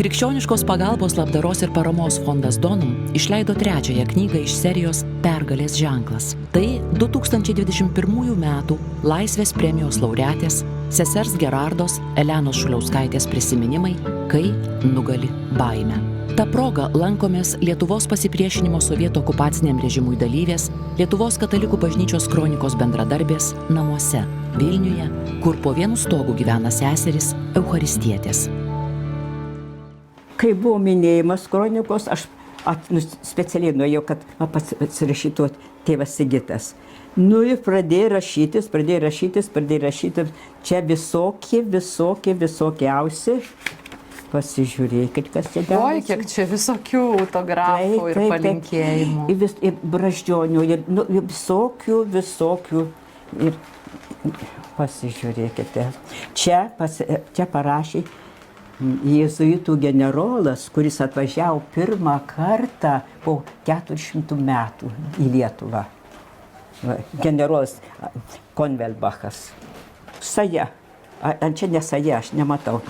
Krikščioniškos pagalbos labdaros ir paramos fondas Donum išleido trečiąją knygą iš serijos Pergalės ženklas. Tai 2021 metų Laisvės premijos laureatės sesers Gerardos Elenos Šuliauskaitės prisiminimai, kai nugali baimę. Ta proga lankomės Lietuvos pasipriešinimo sovietų okupaciniam režimui dalyvės, Lietuvos katalikų bažnyčios kronikos bendradarbės namuose Vilniuje, kur po vienu stogu gyvena seserys Eucharistietės. Kai buvo minėjimas kronikos, aš specialiai nuėjau, kad pasirašytų tėvas Sigitas. Nu ir pradėjo rašytis. Čia visokiausi. Pasižiūrėkit, kas čia dedasi. Oi, kiek čia visokių autografų ir palinkėjimų. Ir braždžionių, ir visokių. Ir pasižiūrėkite. Čia parašė jėzuitų generolas, kuris atvažiavo pirmą kartą po 400 metų į Lietuvą. Generolas Konvelbachas. Saja. Čia ne Saja, aš nematau.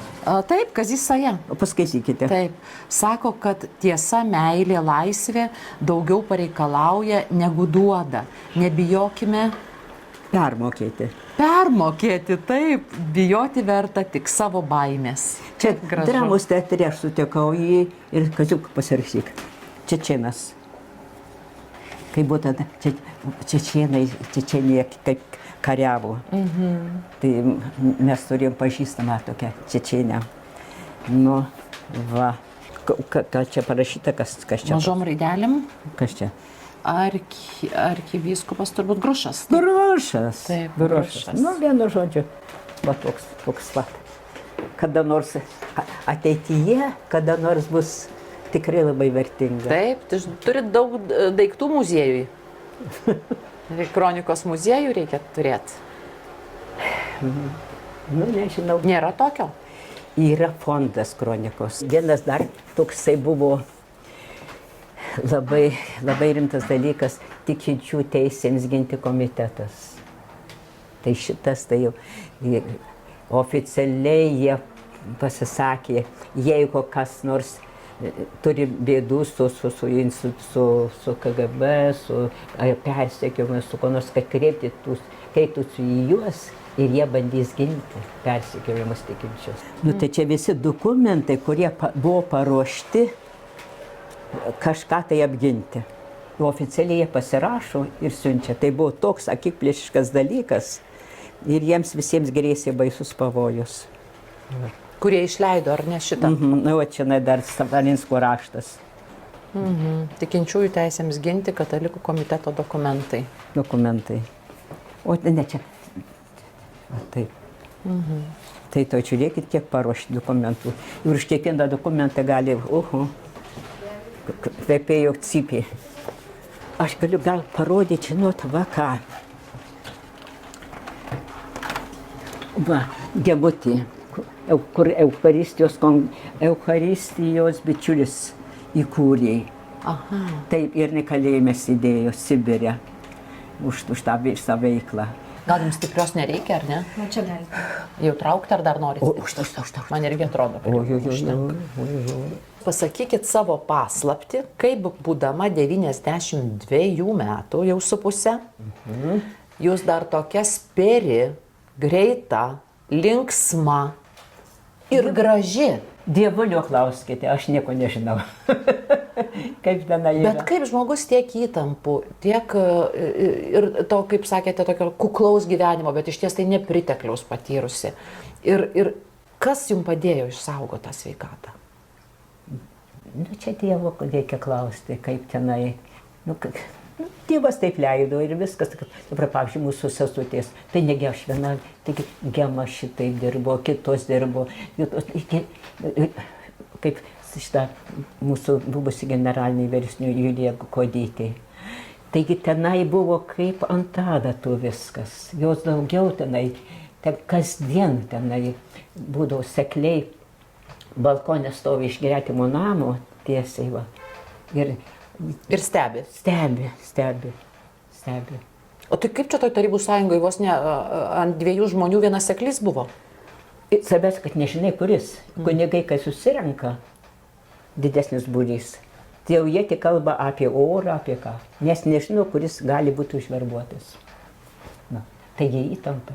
Taip, Kazys Saja. Paskaitykite. Taip. Sako, kad tiesa, meilė, laisvė daugiau pareikalauja negu duoda. Nebijokime Permokėti, taip. Bijoti verta tik savo baimės. Čia dramos teatre aš sutikau jį ir Kaziuk pasirašyk. Čečėnas. Kai buvo tada Čečėnija kaip kariavo. Tai mes turėjom pažįstamą tokią Čečėnę. Nu, va. Ką čia parašyta, kas čia? Mažom raidelėm? Kas čia? Arkivyskupas turbūt Grušas. Grušas. Taip, Grušas. Nu, vienu žodžiu, va toks va. Kada nors ateityje, kada nors bus tikrai labai vertinga. Taip, turit daug daiktų muziejui. Kronikos muziejų reikia turėti. Nu, nežinau. Nėra tokio? Yra fondas kronikos. Vienas dar toksai buvo labai rimtas dalykas, tikinčių teisėms ginti komitetas. Tai šitas, tai jau oficialiai jie pasisakė, jeigu kas nors turi bėdų su KGB, su persekiojimu, su ko nors, kad kreiptųsi į juos ir jie bandys ginti persekiojimus tikinčius. Nu, tai čia visi dokumentai, kurie buvo paruošti kažką tai apginti. Oficialiai jie pasirašo ir siunčia. Tai buvo toks akiplėšiškas dalykas ir jiems visiems grėsė baisus pavojus. Kurie išleido, ar ne šitą? Nu, čia dar Stavalinsko raštas. Tikinčiųjų teisėms ginti katalikų komiteto dokumentai. O ne čia. Taip. Tai to žiūrėkit, kiek paruošti dokumentų. Ir už kiekvieną dokumentą gali, kvepėjo cypė. Aš galiu gal parodyti, žinot, va ką. Va, gegutė, kur Eucharistijos bičiulis įkūrė. Aha. Taip ir kalėjime sėdėjo Sibire už tą visą veiklą. Gal jums stiprios nereikia, ar ne? Na, čia galite. Jau traukti ar dar norite? Užtai. Man irgi atrodo, kad užtenka. Pasakykit savo paslaptį, kaip būdama 92 metų jau su puse, jūs dar tokia spėri, greita, linksma ir graži. Dievulio klauskite, aš nieko nežinau. Kaip tenai yra. Bet kaip žmogus tiek įtampų, tiek ir to, kaip sakėte, tokio kuklaus gyvenimo, bet iš ties tai nepritekliaus patyrusi. Ir kas jums padėjo išsaugoti tą sveikatą? Nu, čia Dievo reikia klausti, kaip tenai. Dievas taip leido ir viskas. Dabar, pavyzdžiui, mūsų sesutės, tai negi aš viena, taigi Gema šitai dirbo, kitos dirbo. Kaip šitą mūsų buvusi generalinį versnių Julija Kodytė. Taigi tenai buvo kaip ant adatų viskas. Jos daugiau tenai, kasdien tenai būdavo sekliai. Balkonė stovi iš gretimo namo tiesiai va. Ir stebi. Stebi. O tai kaip čia toj Tarybų sąjungoje vos ne ant dviejų žmonių vienas seklys buvo? Savęs, kad nežinai kuris. Kunigai, kai susirenka, didesnis būrys. Tai jau jie tik kalba apie orą, apie ką. Nes nežino, kuris gali būti užverbuotas. Na, taigi įtampa.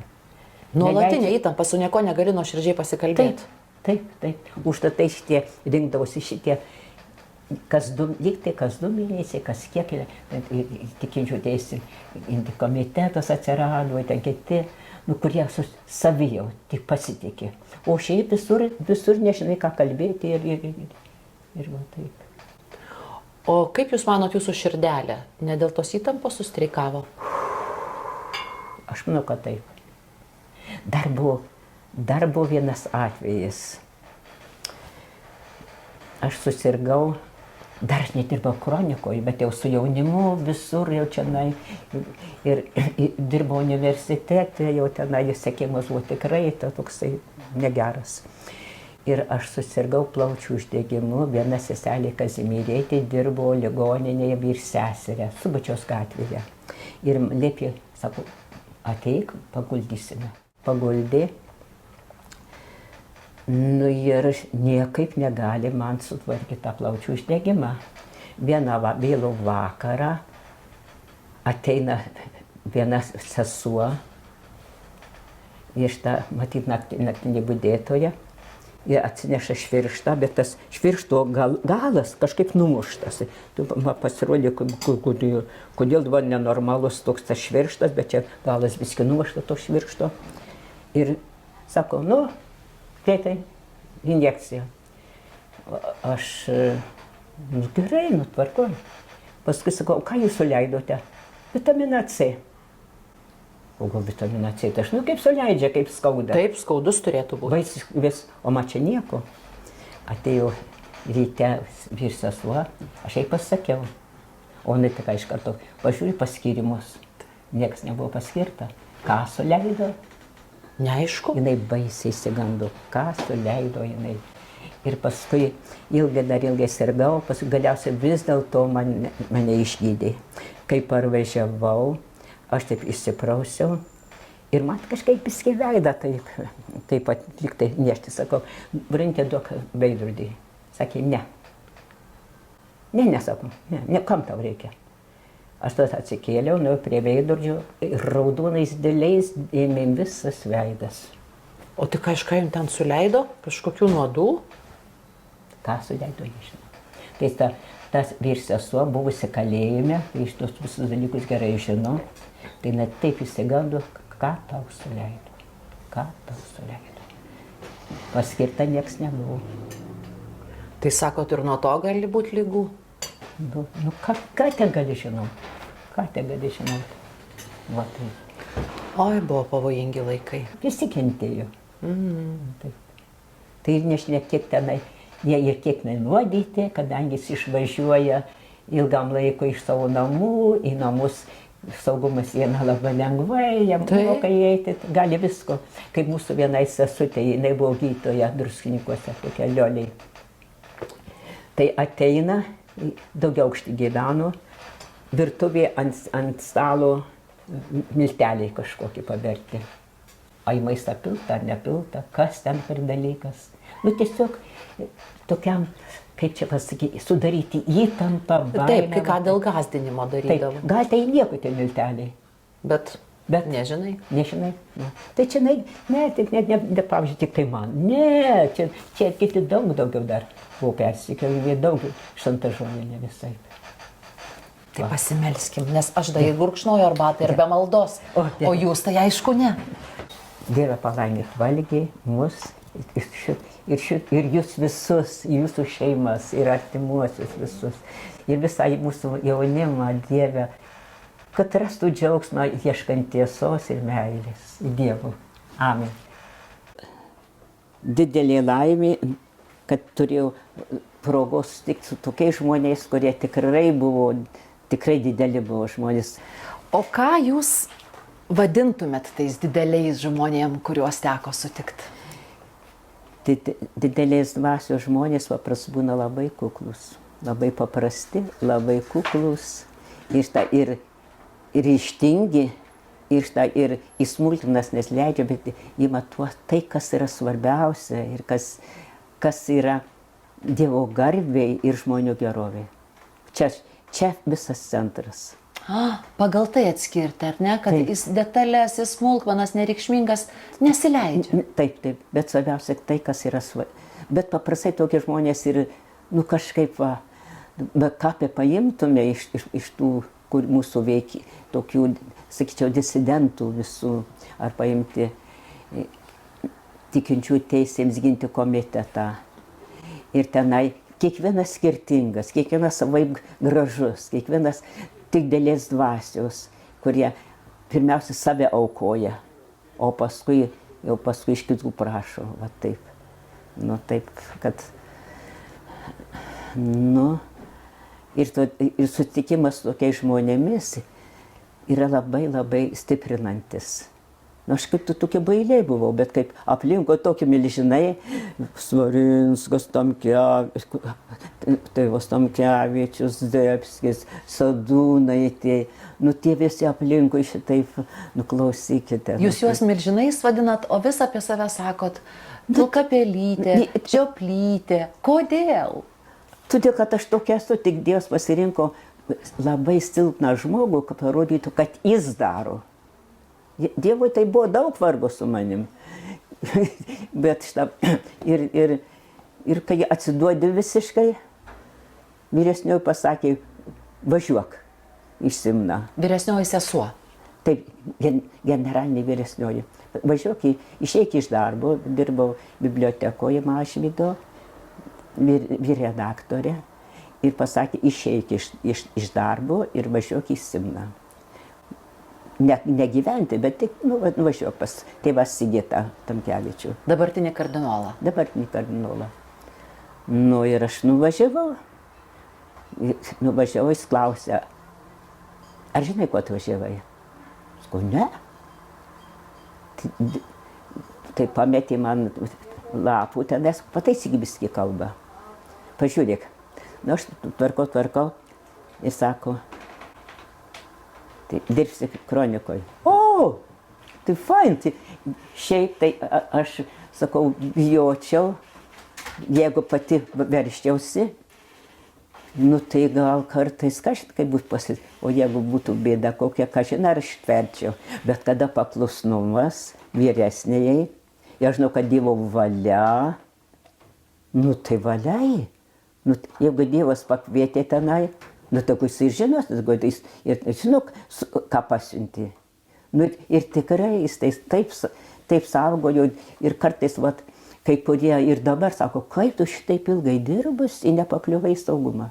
Nuolatinė įtampa, su nieko negali nuoširdžiai pasikalbėti. Taip. Užtat tai šitie rinkdavosi šitie, lyg tai kas 2 mėnesiai, kas kiek, tikinčių teisų komitetas atsirado, ten kiti, kurie savijau tik pasitikė. O šiaip visur nežinai, ką kalbėti ir va taip. O kaip Jūs manot, Jūsų širdelė ne dėl tos įtampos sustreikavo? Aš manau, kad taip. Dar buvo vienas atvejis. Aš susirgau, dar aš nedirbau kronikoje, bet jau su jaunimu visur jau čionai ir dirbau universitete, jau tenai sekimas buvo tikrai toksai negeras. Ir aš susirgau plaučių uždegimu, viena seselė Kazimierėtė dirbo ligoninėje vyr seserė, Subačiaus gatvėje. Ir liepė, sako, ateik, paguldysime. Paguldė. Nu ir niekaip negali man sutvarkyti tą plaučių uždegimą. Vėlų vakarą ateina viena sesuo, iš tą, matyt, naktinį budėtoją. Jie atsineša švirkštą, bet tas švirkšto galas kažkaip numuštas. Tu pasirodė, kodėl buvo nenormalus toks tas švirkštas, bet čia galas viskai numušta to švirkšto. Ir sako, greitai, injekcija. Aš, gerai, tvarkoj. Paskui sakau, ką jūs suleidote? Vitaminą C. O gal vitaminą C, tai aš, kaip suleidžia, kaip skauda. Taip, skaudus turėtų būti. O man čia nieko. Atėjo ryte vyr sesuo, aš jai pasakiau. O jinai tik iš karto pažiūrė paskyrimus. Niekas nebuvo paskirta. Ką suleido? Neaišku. Jinai baisiai išsigando. Ką suleido jinai. Ir paskui ilgai sirgau, paskui galiausiai vis dėlto mane išgydė. Kai parvažiavau, aš taip išsiprausiau ir man kažkaip įskiveidą taip pat liktai nešti. Sakau, Brinte, duok veidrodį. Sakė, ne. Nesakau, ne, kam tau reikia. Aš tada atsikėliau, nuėjau prie veidrodžio ir raudonais dėliais ėmė visas veidas. O tik kažką jums ten suleido? Kažkokių nuodų? Ką suleido, nežinau. Tai tas vyr sesuo buvusi kalėjime, iš tos visus dalykus gerai žino. Tai net taip įsigando, ką tau suleido. Paskirta nieks nebuvo. Tai sakot, ir nuo to gali būti lygų? Ką te gali žinoti? Va taip. Oi, buvo pavojingi laikai. Visi kentėjo. Taip. Tai ir nežinia, kiek tenai, jie ir kiek nuodyti, kadangi jis išvažiuoja ilgam laiko iš savo namų, į namus. Saugumas eina labai lengvai, jam moka įeiti, gali visko. Kaip mūsų vienai sesutė, jinai buvo gydytoja Druskininkuose, tokia lioliai. Tai ateina, daugiaaukštį gyveno, virtuvė ant stalo milteliai kažkokį paberti. Ai maistą pilta ar nepilta, kas ten per dalykas. Tiesiog tokiam, kaip čia pasakyti, sudaryti įtampą, baimę. Taip, kai ką dėl gąsdinimo darydavo. Taip, gal tai nieko tie milteliai. Bet nežinai. Nežinai. Tai čia, ne, pavyzdžiui, tik tai man. Ne, čia kiti daugiau dar buvo persikėlę, daug šantažuoja ne visai. Tai pasimelskim, nes aš dar gurkšnoju arbatą ir be maldos, o jūs tai aišku ne. Dieve palaimėk valgiai mus ir jūs visus, jūsų šeimas ir artimuosius visus, ir visai mūsų jaunimą, Dieve, kad rastų džiaugsmą ieškant tiesos ir meilės Dievu. Amen. Didelė laimė, kad turėjau progos sutikti su tokiais žmonės, kurie tikrai dideli buvo žmonės. O ką jūs vadintumėt tais dideliais žmonėm, kuriuos teko sutikti? Didelės dvasios žmonės paprastai būna labai kuklus, labai paprasti, labai kuklus ir ryžtingi, ir į smulkmenas nesileidžia, bet ima tai, kas yra svarbiausia ir kas yra Dievo garbei ir žmonių geroviai. Čia visas centras. Pagal tai atskirti, ar ne, kad jis detalės, jis smulkmenas, nereikšmingas, nesileidžia. Taip, bet svarbiausia tai, kas yra svarbu. Bet paprastai tokie žmonės ir, kažkaip, ką paimtume iš tų, kur mūsų veikia, tokių, sakyčiau, disidentų visų, ar paimti tikinčių teisėms ginti komitetą. Ir tenai kiekvienas skirtingas, kiekvienas savaip gražus, kiekvienas tik dėlės dvasios, kurie pirmiausia save aukoja, o paskui iš kitų prašo, va taip. Taip, kad, ir sutikimas su tokiais žmonėmis yra labai, labai stiprinantis. Aš kaip tokie bailiai buvau, bet kaip aplinko tokie milžinai, Svarinskas, Tamkevičius, Zdebskis, Sadūnaitė, tie visi aplinkui šitaip, klausykite. Jūs juos milžinais vadinat, o vis apie save sakot, Pilkapelytė, Žioplytė. Kodėl? Todėl, kad aš tokia esu, tik Dievas pasirinko labai silpną žmogų, kad parodytų, kad jis daro. Dievui tai buvo daug vargo su manim. Bet ir kai atsiduodi visiškai, vyresnioji pasakė, važiuok iš Simną. Vyresnioji sesuo. Taip, generalinė vyresnioji. Važiuok, išeik iš darbo, dirbau bibliotekoje Mažvydo, vyredaktorė, ir pasakė, išeik iš darbo ir važiuok į Simną. Negyventi, bet tik važiuok pas tėvą Sigitą Tamkevičių. Dabartinį kardinolą. Dabartinį kardinolą. Ir aš nuvažiavau. Nuvažiavau, jis klausė, ar žinai, kuo atvažiavai? Sakau, ne. Tai pametė man lapų, tenais pataisyk biskį kalbą. Pažiūrėk. Aš tvarkau ir sako, tai dirbsi kronikoje. O, tai fain, tai šiaip tai aš, sakau, bijočiau, jeigu pati verščiausi, tai gal kartais kažkaip būtų pasakyti, o jeigu būtų bėda kokia, kažin ar aš tverčiau. Bet kada paklusnumas vyresnėjai, aš žinau, kad Dievo valia, tai valiai. Jeigu Dievas pakvietė tenai, tai jis ir žinos, ir žinok, ką pasiunti. Ir tikrai jis taip saugojo, ir kartais, kai kurie ir dabar sako, kaip tu šitaip ilgai dirbus, ir nepakliuvai į saugumą.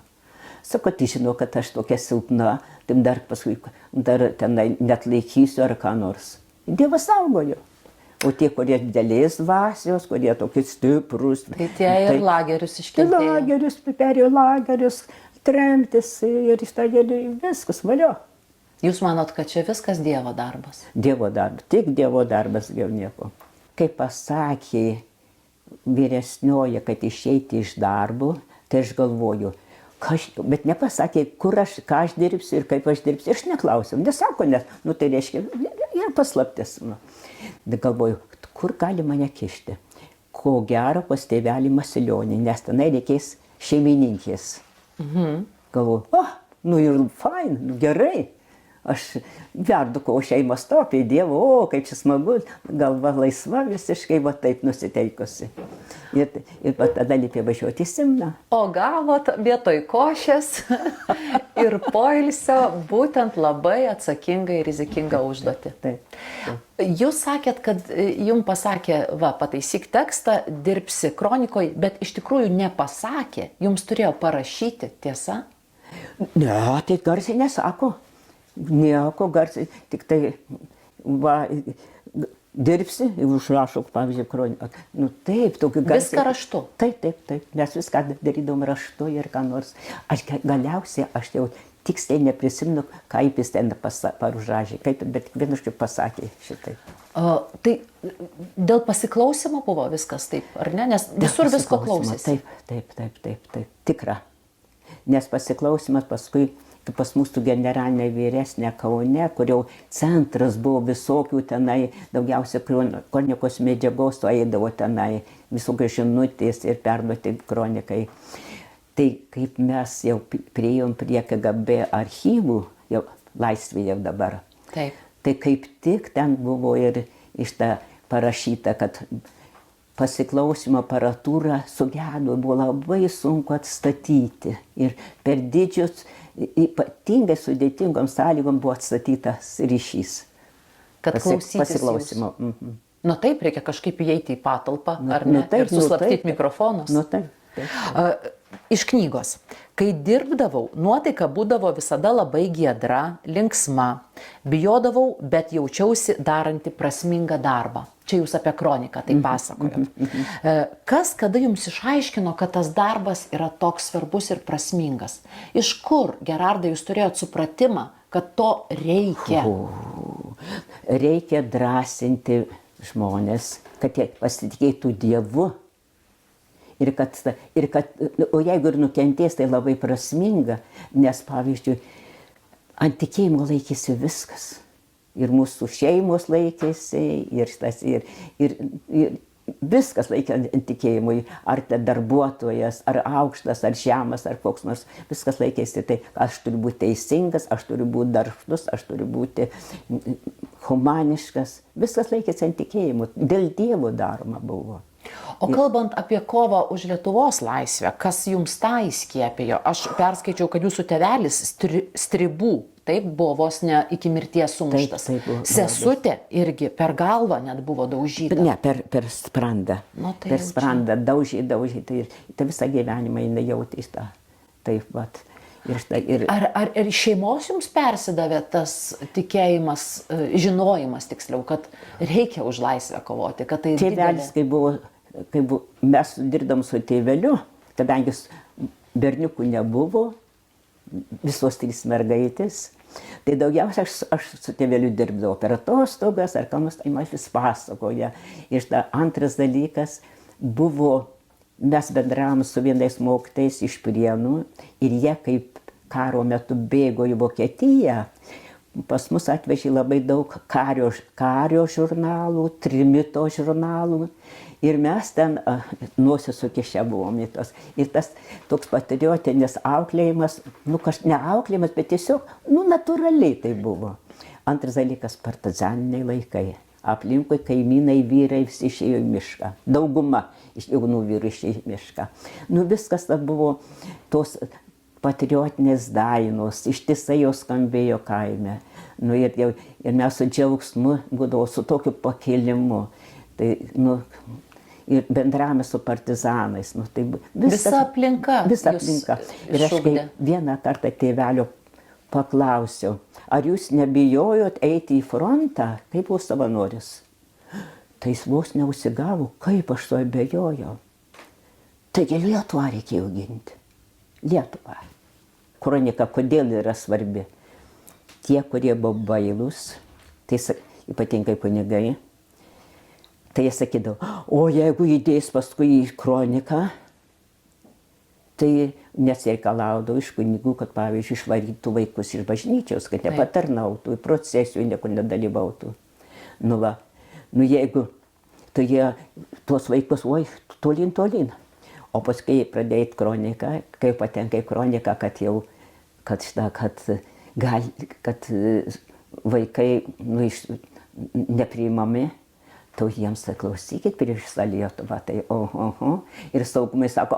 Sako, tai žinau, kad aš tokia silpna, tai dar paskui tenai net laikysiu ar ką nors. Dievas saugojo. O tie, kurie didelės dvasios, kurie tokie stiprus. Tai tie ir lagerius iškentėjo. Lagerius, perėjo lagerius, tremtis ir viskas, valio. Jūs manot, kad čia viskas Dievo darbas? Dievo darbas, tik Dievo darbas, jau nieko. Kai pasakė vyresnioji, kad išeiti iš darbo, tai aš galvoju, bet nepasakė, ką aš dirbsiu ir kaip aš dirbsiu. Aš neklausiau, nesako, tai reiškia, ir paslaptis. Galvoju, kur gali mane kišti? Ko gero pas tėvelį Masilionį, nes tenai reikės šeimininkės. Galvoju, ir fain, gerai. Aš verdu, ko šeimos topė, Dievo, kaip čia smagu, galva laisva visiškai, taip nusiteikusi. Ir tada liepė važiuoti į Simną. O gavot vietoj košės ir poilsio būtent labai atsakingą ir rizikingą užduotį. Taip. Jūs sakėt, kad jums pasakė, pataisyk tekstą, dirbsi kronikoje, bet iš tikrųjų nepasakė, jums turėjo parašyti, tiesa? Ne, tai garsiai nesako. Nieko garsiai, tik tai dirbsi ir užrašau, pavyzdžiui, kroniką. Taip, tokiu garsiai. Viską raštu? Taip, mes viską darydom raštu ir ką nors. Galiausiai aš jau tiksliai neprisimenu, kaip jis ten paružažė, bet vienas jau pasakė šitai. Tai dėl pasiklausimo buvo viskas taip, ar ne? Nes visur visko klausėsi. Taip, tikra. Nes pasiklausimas paskui, pas mūsų generalinė vyresnė Kaune, kur jau centras buvo visokių tenai, daugiausia kronikos medžiagos, to eidavo tenai, visokios žinutės ir perduoti kronikai. Tai kaip mes jau priėjom prie KGB archyvų, jau laisvėje dabar, Taip. tai kaip tik ten buvo ir iš tą parašyta, kad pasiklausimo aparatūra sugedo, buvo labai sunku atstatyti. Ir per didžius, ypatingai sudėtingom sąlygom buvo atstatytas ryšys. Kad klausytis Pasiklausimo. jūsų. Nu taip, reikia kažkaip įeiti į patalpą, ar Nu ne? taip, Ir suslaptyti taip. mikrofonus. Nu taip. Iš knygos. Kai dirbdavau, nuotaika būdavo visada labai giedra, linksma. Bijodavau, bet jaučiausi daranti prasmingą darbą. Čia jūs apie kroniką tai pasakojot. Kas kada jums išaiškino, kad tas darbas yra toks svarbus ir prasmingas? Iš kur, Gerardai, jūs turėjot supratimą, kad to reikia? Reikia drąsinti žmonės, kad jie pasitikėtų Dievu. Ir kad, o jeigu ir nukentės, tai labai prasminga, nes, pavyzdžiui, ant tikėjimo laikėsi viskas. Ir mūsų šeimos laikėsi, ir viskas laikė ant tikėjimui. Ar tai darbuotojas, ar aukštas, ar žemas, ar koks nors, viskas laikėsi. Tai aš turiu būti teisingas, aš turiu būti darbštus, aš turiu būti humaniškas. Viskas laikėsi ant tikėjimų. Dėl Dievo daroma buvo. O kalbant apie kovą už Lietuvos laisvę, kas jums tą įskiepėjo? Aš perskaičiau, kad jūsų tėvelis stribų, taip, buvo vos ne iki mirties sumuštas. Taip, buvo. Sesutė irgi per galvą net buvo daužyta. Ne, per sprandą. Nu, tai per sprandą daužyti. Tai visą gyvenimą jinai jautė tą. Taip, vat. Ar šeimos jums persidavė tas tikėjimas, žinojimas tiksliau, kad reikia už laisvę kovoti, kad tai tėvelis, kai buvo, mes dirbdom su tėveliu, kadangi berniukų nebuvo, visos 3 mergaitės, tai daugiausia aš su tėveliu dirbdavau per atostogas, ar ką nors tai man vis pasakoja. Ir antras dalykas buvo, mes bendravom su vienais mokytojais iš Prienų ir jie kaip karo metu bėgo į Vokietiją, pas mus atvežė labai daug kario žurnalų, trimito žurnalų ir mes ten nosisukišę buvom į tos. Ir tas toks patriotinis auklėjimas, ne auklėjimas, bet tiesiog, natūraliai tai buvo. Antras dalykas, partizaniniai laikai. Aplinkui kaimynai vyrai visi išėjo į mišką. Dauguma iš jaunų vyrų išėjo į mišką. Viskas tas buvo tos patriotinės dainos, ištisai jos skambėjo kaime. Ir mes su džiaugsmu būdavo su tokiu pakėlimu. Tai, ir bendravome su partizanais. Tai visa aplinka. Visa aplinka. Ir aš vieną kartą tėvelio paklausiau, ar jūs nebijojot eiti į frontą, kaip buvo savanoris? Tai jis vos neužsigavo, kaip aš to abejojau. Taigi Lietuvą reikėjo ginti. Lietuvą. Kronika kodėl yra svarbi? Tie, kurie buvo bailūs, tai ypatingai kunigai, tai jie sakydavo, o jeigu įdės paskui į kroniką, tai nesireikalaudavo iš kunigų, kad, pavyzdžiui, išvarytų vaikus iš bažnyčios, kad nepatarnautų, procesijų niekur nedalyvautų. Jeigu, tai jie tuos vaikus, tolyn. O paskui pradėjai kroniką, kai patenka į kroniką, kad vaikai nepriimami, tai jiems klausykit prieš visą Lietuvą, tai Ir saugumai sako,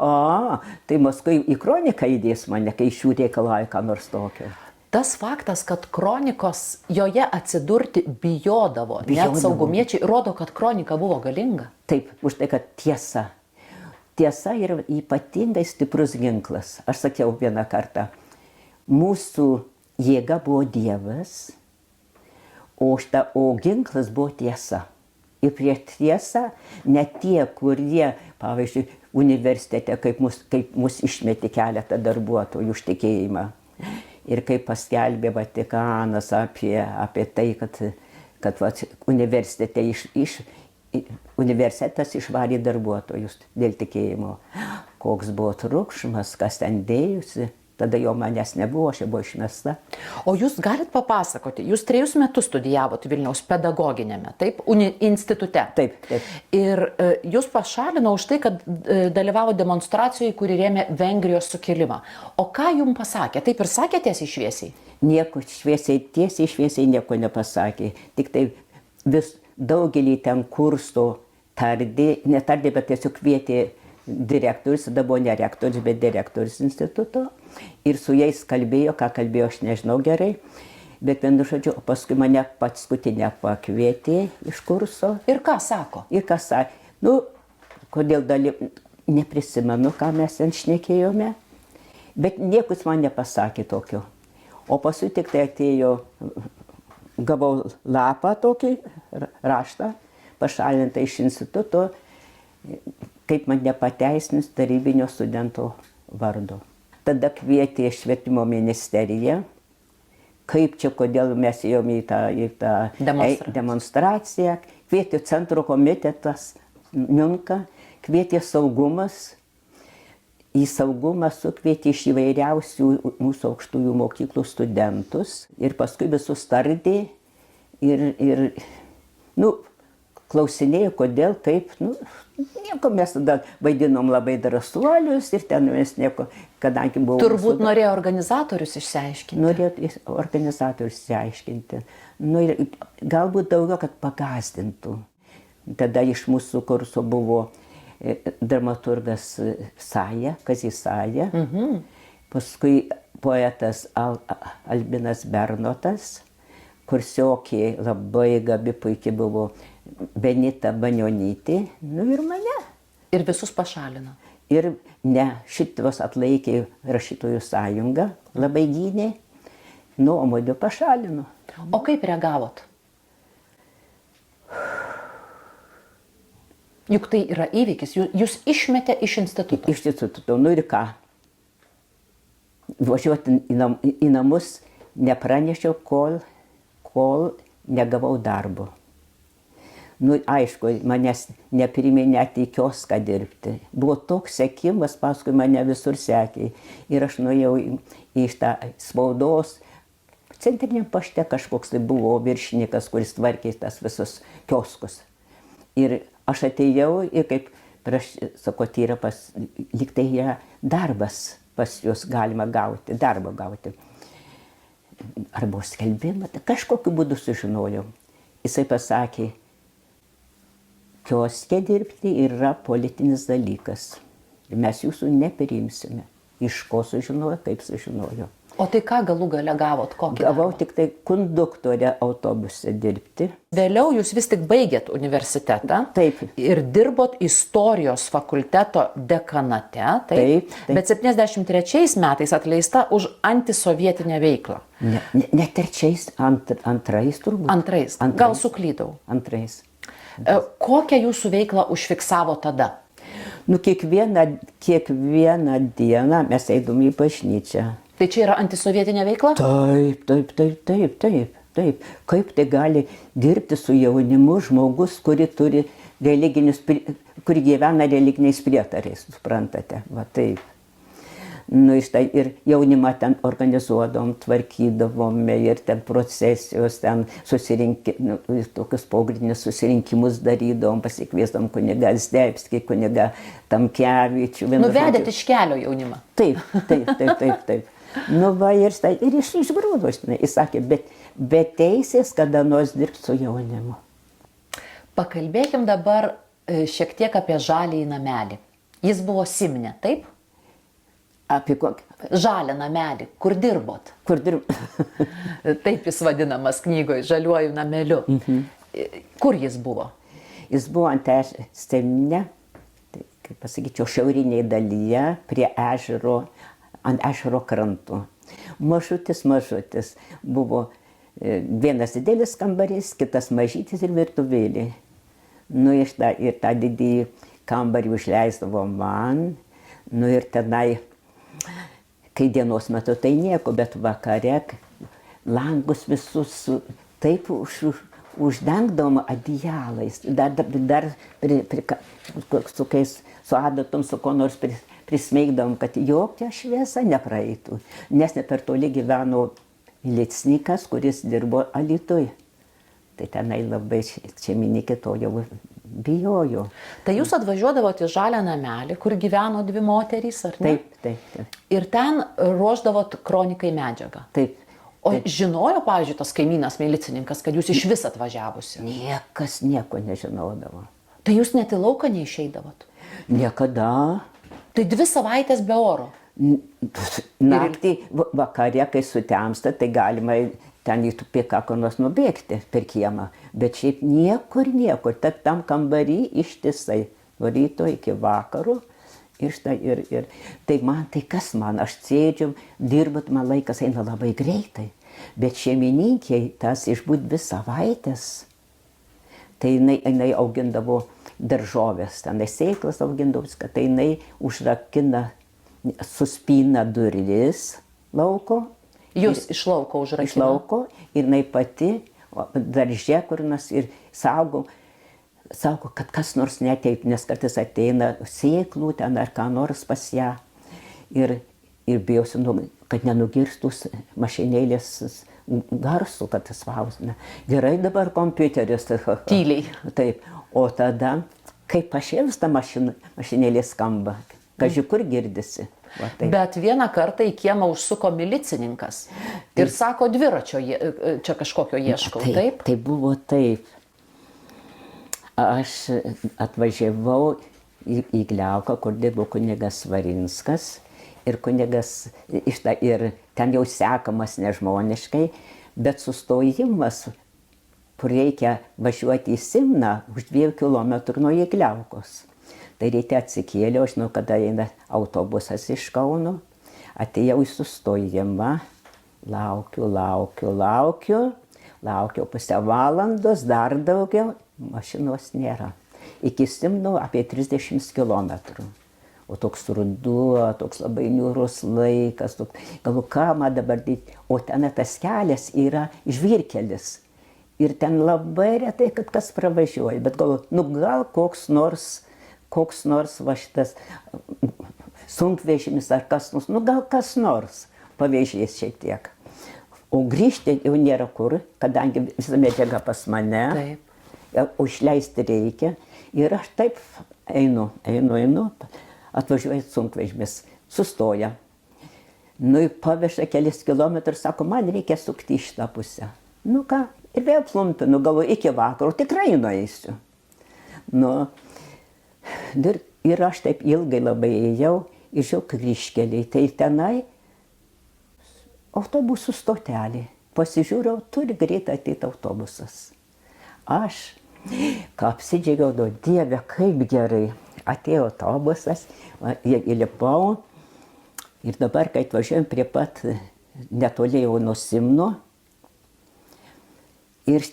tai Maskvai į kroniką įdės mane, kai iš jų reikalauja ką nors tokio. Tas faktas, kad kronikos joje atsidurti bijodavo. Net saugumiečiai, rodo, kad kronika buvo galinga. Taip, už tai, kad tiesa. Tiesa yra ypatingai stiprus ginklas. Aš sakiau vieną kartą, mūsų jėga buvo Dievas, o ginklas buvo tiesa. Ir prieš tiesą ne tie, kurie, pavyzdžiui, universitete, kaip mus išmetė keletą darbuotojų už tikėjimą. Ir kaip paskelbė Vatikanas apie tai, kad universitetas išvarė darbuotojus dėl tikėjimo. Koks buvo triukšmas, kas ten dėjusi, tada jau manęs nebuvo, aš jau buvau išmesta. O jūs galit papasakoti, jūs 3 metus studijavot Vilniaus pedagoginėme, taip, institute. Taip, taip. Ir jūs pašalino už tai, kad dalyvavo demonstracijoje, kuri rėmė Vengrijos sukilimą. O ką jums pasakė? Taip ir sakė tiesiai šviesiai? Nieko tiesiai šviesiai nieko nepasakė. Tik tai vis daugelį ten kursų netardė, bet tiesiog kvietė direktorius, tada buvo ne rektorius, bet direktorius instituto. Ir su jais kalbėjo, ką kalbėjo, aš nežinau gerai. Bet vienu žodžiu, paskui mane paskutinę pakvietė iš kurso. Ir ką sako? Ir ką sakė. Nu, kodėl neprisimenu, ką mes ten šnekėjome. Bet niekus man nepasakė tokio. O paskui tik tai atėjo, gavau lapą tokį, raštą, pašalintą iš instituto, kaip man nepateisins tarybinio studento vardo. Tada kvietė švietimo ministeriją, kaip čia, kodėl mes ėjome į tą demonstraciją, kvietė centro komitetas Miunka, kvietė saugumas, į saugumą sukvietė iš įvairiausių mūsų aukštųjų mokyklų studentus ir paskui visus tardė ir klausinėjo, kodėl, kaip, nieko mes tada vaidinom labai drąsuolius ir ten mes nieko, kadangi buvo... Turbūt norėjo organizatorius išsiaiškinti. Norėjo organizatorius išsiaiškinti. Ir galbūt daugiau, kad pagąsdintų. Tada iš mūsų kurso buvo dramaturgas Saja, Kazys Saja, paskui poetas Albinas Bernotas, kursiokė labai gabi, puikiai buvo Benita Banionytė, ir mane. Ir visus pašalino. Ir ne, šitos atlaikė rašytojų sąjunga, labai gynė, o mudu pašalino. O kaip reagavot? Juk tai yra įvykis, jūs išmetė iš instituto. Iš instituto, ir ką? Važiuoti į namus nepranešiau, kol negavau darbo. Aišku, manęs nepriėmė net į kioską dirbti. Buvo toks sekimas, paskui mane visur sekė. Ir aš nuėjau į tą spaudos. Centriniam pašte kažkoks tai buvo viršininkas, kuris tvarkė tas visus kioskus. Ir aš atėjau ir kaip, sako, tai yra lyg tai yra darbas pas jūs galima gauti, darbą gauti. Ar buvo skelbimą, kažkokiu būdu sužinojau. Jisai pasakė, kioske dirbti yra politinis dalykas. Ir mes jūsų nepriimsime. Iš ko sužinojo, kaip sužinojo. O tai ką galų gale gavot? Gavau tik tai konduktorę autobuse dirbti. Vėliau jūs vis tik baigėt universitetą. Taip. Ir dirbot istorijos fakulteto dekanate. Taip. Bet 73 metais atleista už antisovietinę veiklą. Ne trečiais, antrais turbūt. Antrais. Gal suklydau. Antrais. Kokią jūsų veiklą užfiksavo tada? Kiekvieną dieną mes eidom į bažnyčią. Tai čia yra antisovietinė veikla? Taip. Kaip tai gali dirbti su jaunimu žmogus, kuri gyvena religiniais prietarais, suprantate? Va taip. Ir jaunimą ten organizuodavom, tvarkydavome ir ten procesijos, ten tokius pogrindinius susirinkimus darydavom, pasikviesdavom kunigą Zdebskį, kunigą Tamkevičių. Nuvedėt iš kelio jaunimą? Taip. Ir išgrūdo, jis sakė, be teisės kada nors dirbti su jaunimu. Pakalbėkim dabar šiek tiek apie žaliąjį namelį. Jis buvo Simne, taip? Apie kokį? Žalią namelį. Kur dirbot? Taip jis vadinamas knygoje, žaliuoju nameliu. Kur jis buvo? Jis buvo ant Simne, kaip pasakyčiau, šiaurinėje dalyje, prie ežero, ant ežero krantų. Mažutis. Buvo vienas didelis kambarys, kitas mažytis ir virtuvėlė. Ir tą didįjį kambarį užleisdavo man. Ir tenai, kai dienos metu tai nieko, bet vakare langus visus taip uždengdavom adijalais. Dar su adatom, su ko nors prismeigdavom, kad jokia šviesa nepraeitų, nes ne per toli gyveno Licnikas, kuris dirbo Alytuje. Tai tenai labai šeimininkė to jau bijojo. Tai jūs atvažiuodavote į žalią namelį, kur gyveno 2 moterys, ar ne? Taip. Ir ten ruošdavot kronikai medžiagą. Taip. O žinojo, pavyzdžiui, tas kaimynas milicininkas, kad jūs iš vis atvažiavusi? Niekas nieko nežinodavo. Tai jūs net į lauką neišeidavot? Niekada. Tai 2 savaitės be oro? Naktį vakare, kai sutemsta, tai galima ten į tupiką kur nors nubėgti per kiemą. Bet šiaip niekur, tam kambarį ištisai, nuo ryto iki vakaro. Ir tai man, tai kas man, aš sėdžiu, dirbat, man laikas eina labai greitai. Bet šeimininkiai tas išbūt 2 savaitės, tai jinai augindavo daržovės, tenai sėklas augindavo, kad tai jinai užrakina, suspina duris lauko. Jūs iš lauko užrakina? Iš lauko ir jinai pati darže kur nors ir saugo, kad kas nors neteitų, nes kartais ateina sėklų ten ar ką nors pas ją. Ir bijosi, kad nenugirstų mašinėlės garsų, kad tas spausdina. Gerai dabar kompiuteris. Tyliai. Taip. O tada, kai pašėlis ta mašinėlė skamba, kaži kur girdisi. Va, bet vieną kartą į kiemą užsuko milicininkas ir sako, dviračio čia kažkokio ieškau, taip? Tai buvo taip. Aš atvažiavau į Gliauką, kur dirbo kunigas Svarinskas ir kunigas, ir ten jau sekamas nežmoniškai, bet sustojimas, kur reikia važiuoti į Simną už 2 kilometrų nuo Gliaukos. Tai ryte atsikėliau, žinau, kada eina autobusas iš Kauno, atėjau į sustojimą, laukiu pusę valandos, dar daugiau, mašinos nėra. Iki Simno apie 30 kilometrų. O toks ruduo, toks labai niūrus laikas, galvoju, ką man dabar daryti, o ten tas kelias yra žvyrkelis. Ir ten labai retai, kad kas pravažiuoja, bet galvoju, gal koks nors va šitas sunkvežimis ar kas nors, gal kas nors pavežės šiek tiek. O grįžti jau nėra kur, kadangi visa medžiaga pas mane, o išleisti reikia. Ir aš taip einu, atvažiuoja sunkvežimis, sustoja. Paveža kelis kilometrus, sako, man reikia sukti į šitą pusę. Ką, ir vėl plumpinu, galvoju, iki vakaro tikrai nueisiu. Ir aš taip ilgai labai ėjau, ir žiūrėjau kryžkeliai, tai tenai autobusų stotelė. Pasižiūrėjau, turi greitai ateiti autobusas. Aš apsidžiaugiau, Dieve, kaip gerai. Atėjo autobusas, įlipau ir dabar, kai atvažiuojam prie pat netoli jau nuo Simno, ir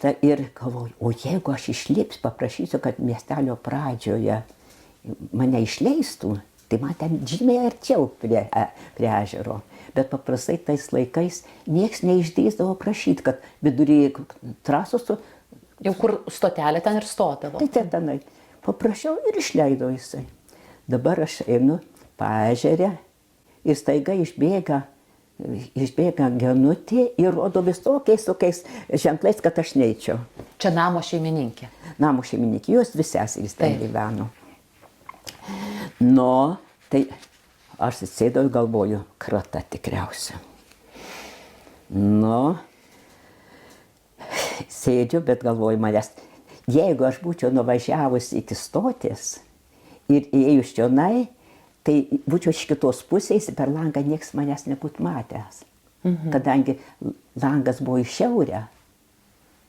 galvoju, o jeigu aš išlips, paprašysiu, kad miestelio pradžioje mane išleistų, tai man ten žymiai arčiau prie ežero. Bet paprastai tais laikais nieks neišdrįsdavo prašyti, kad vidury trasos... Jau kur stotelė ten ir stodavo. Tai tenai. Paprašiau ir išleido jisai. Dabar aš einu paežerę ir staiga išbėga Genutė ir rodo visokiais tokiais ženklais, kad aš neičiau. Čia namo šeimininkė. Namo šeimininkė, jos 2 seserys ten gyveno. Tai aš atsėdau ir galvoju, krata tikriausia. Sėdžiu, bet galvoju manęs, jeigu aš būčiau nuvažiavus iki stoties ir ėjus čionai, tai būčiau iš kitos pusės, per langą nieks manęs nebūtų matęs. Kadangi langas buvo į šiaurę.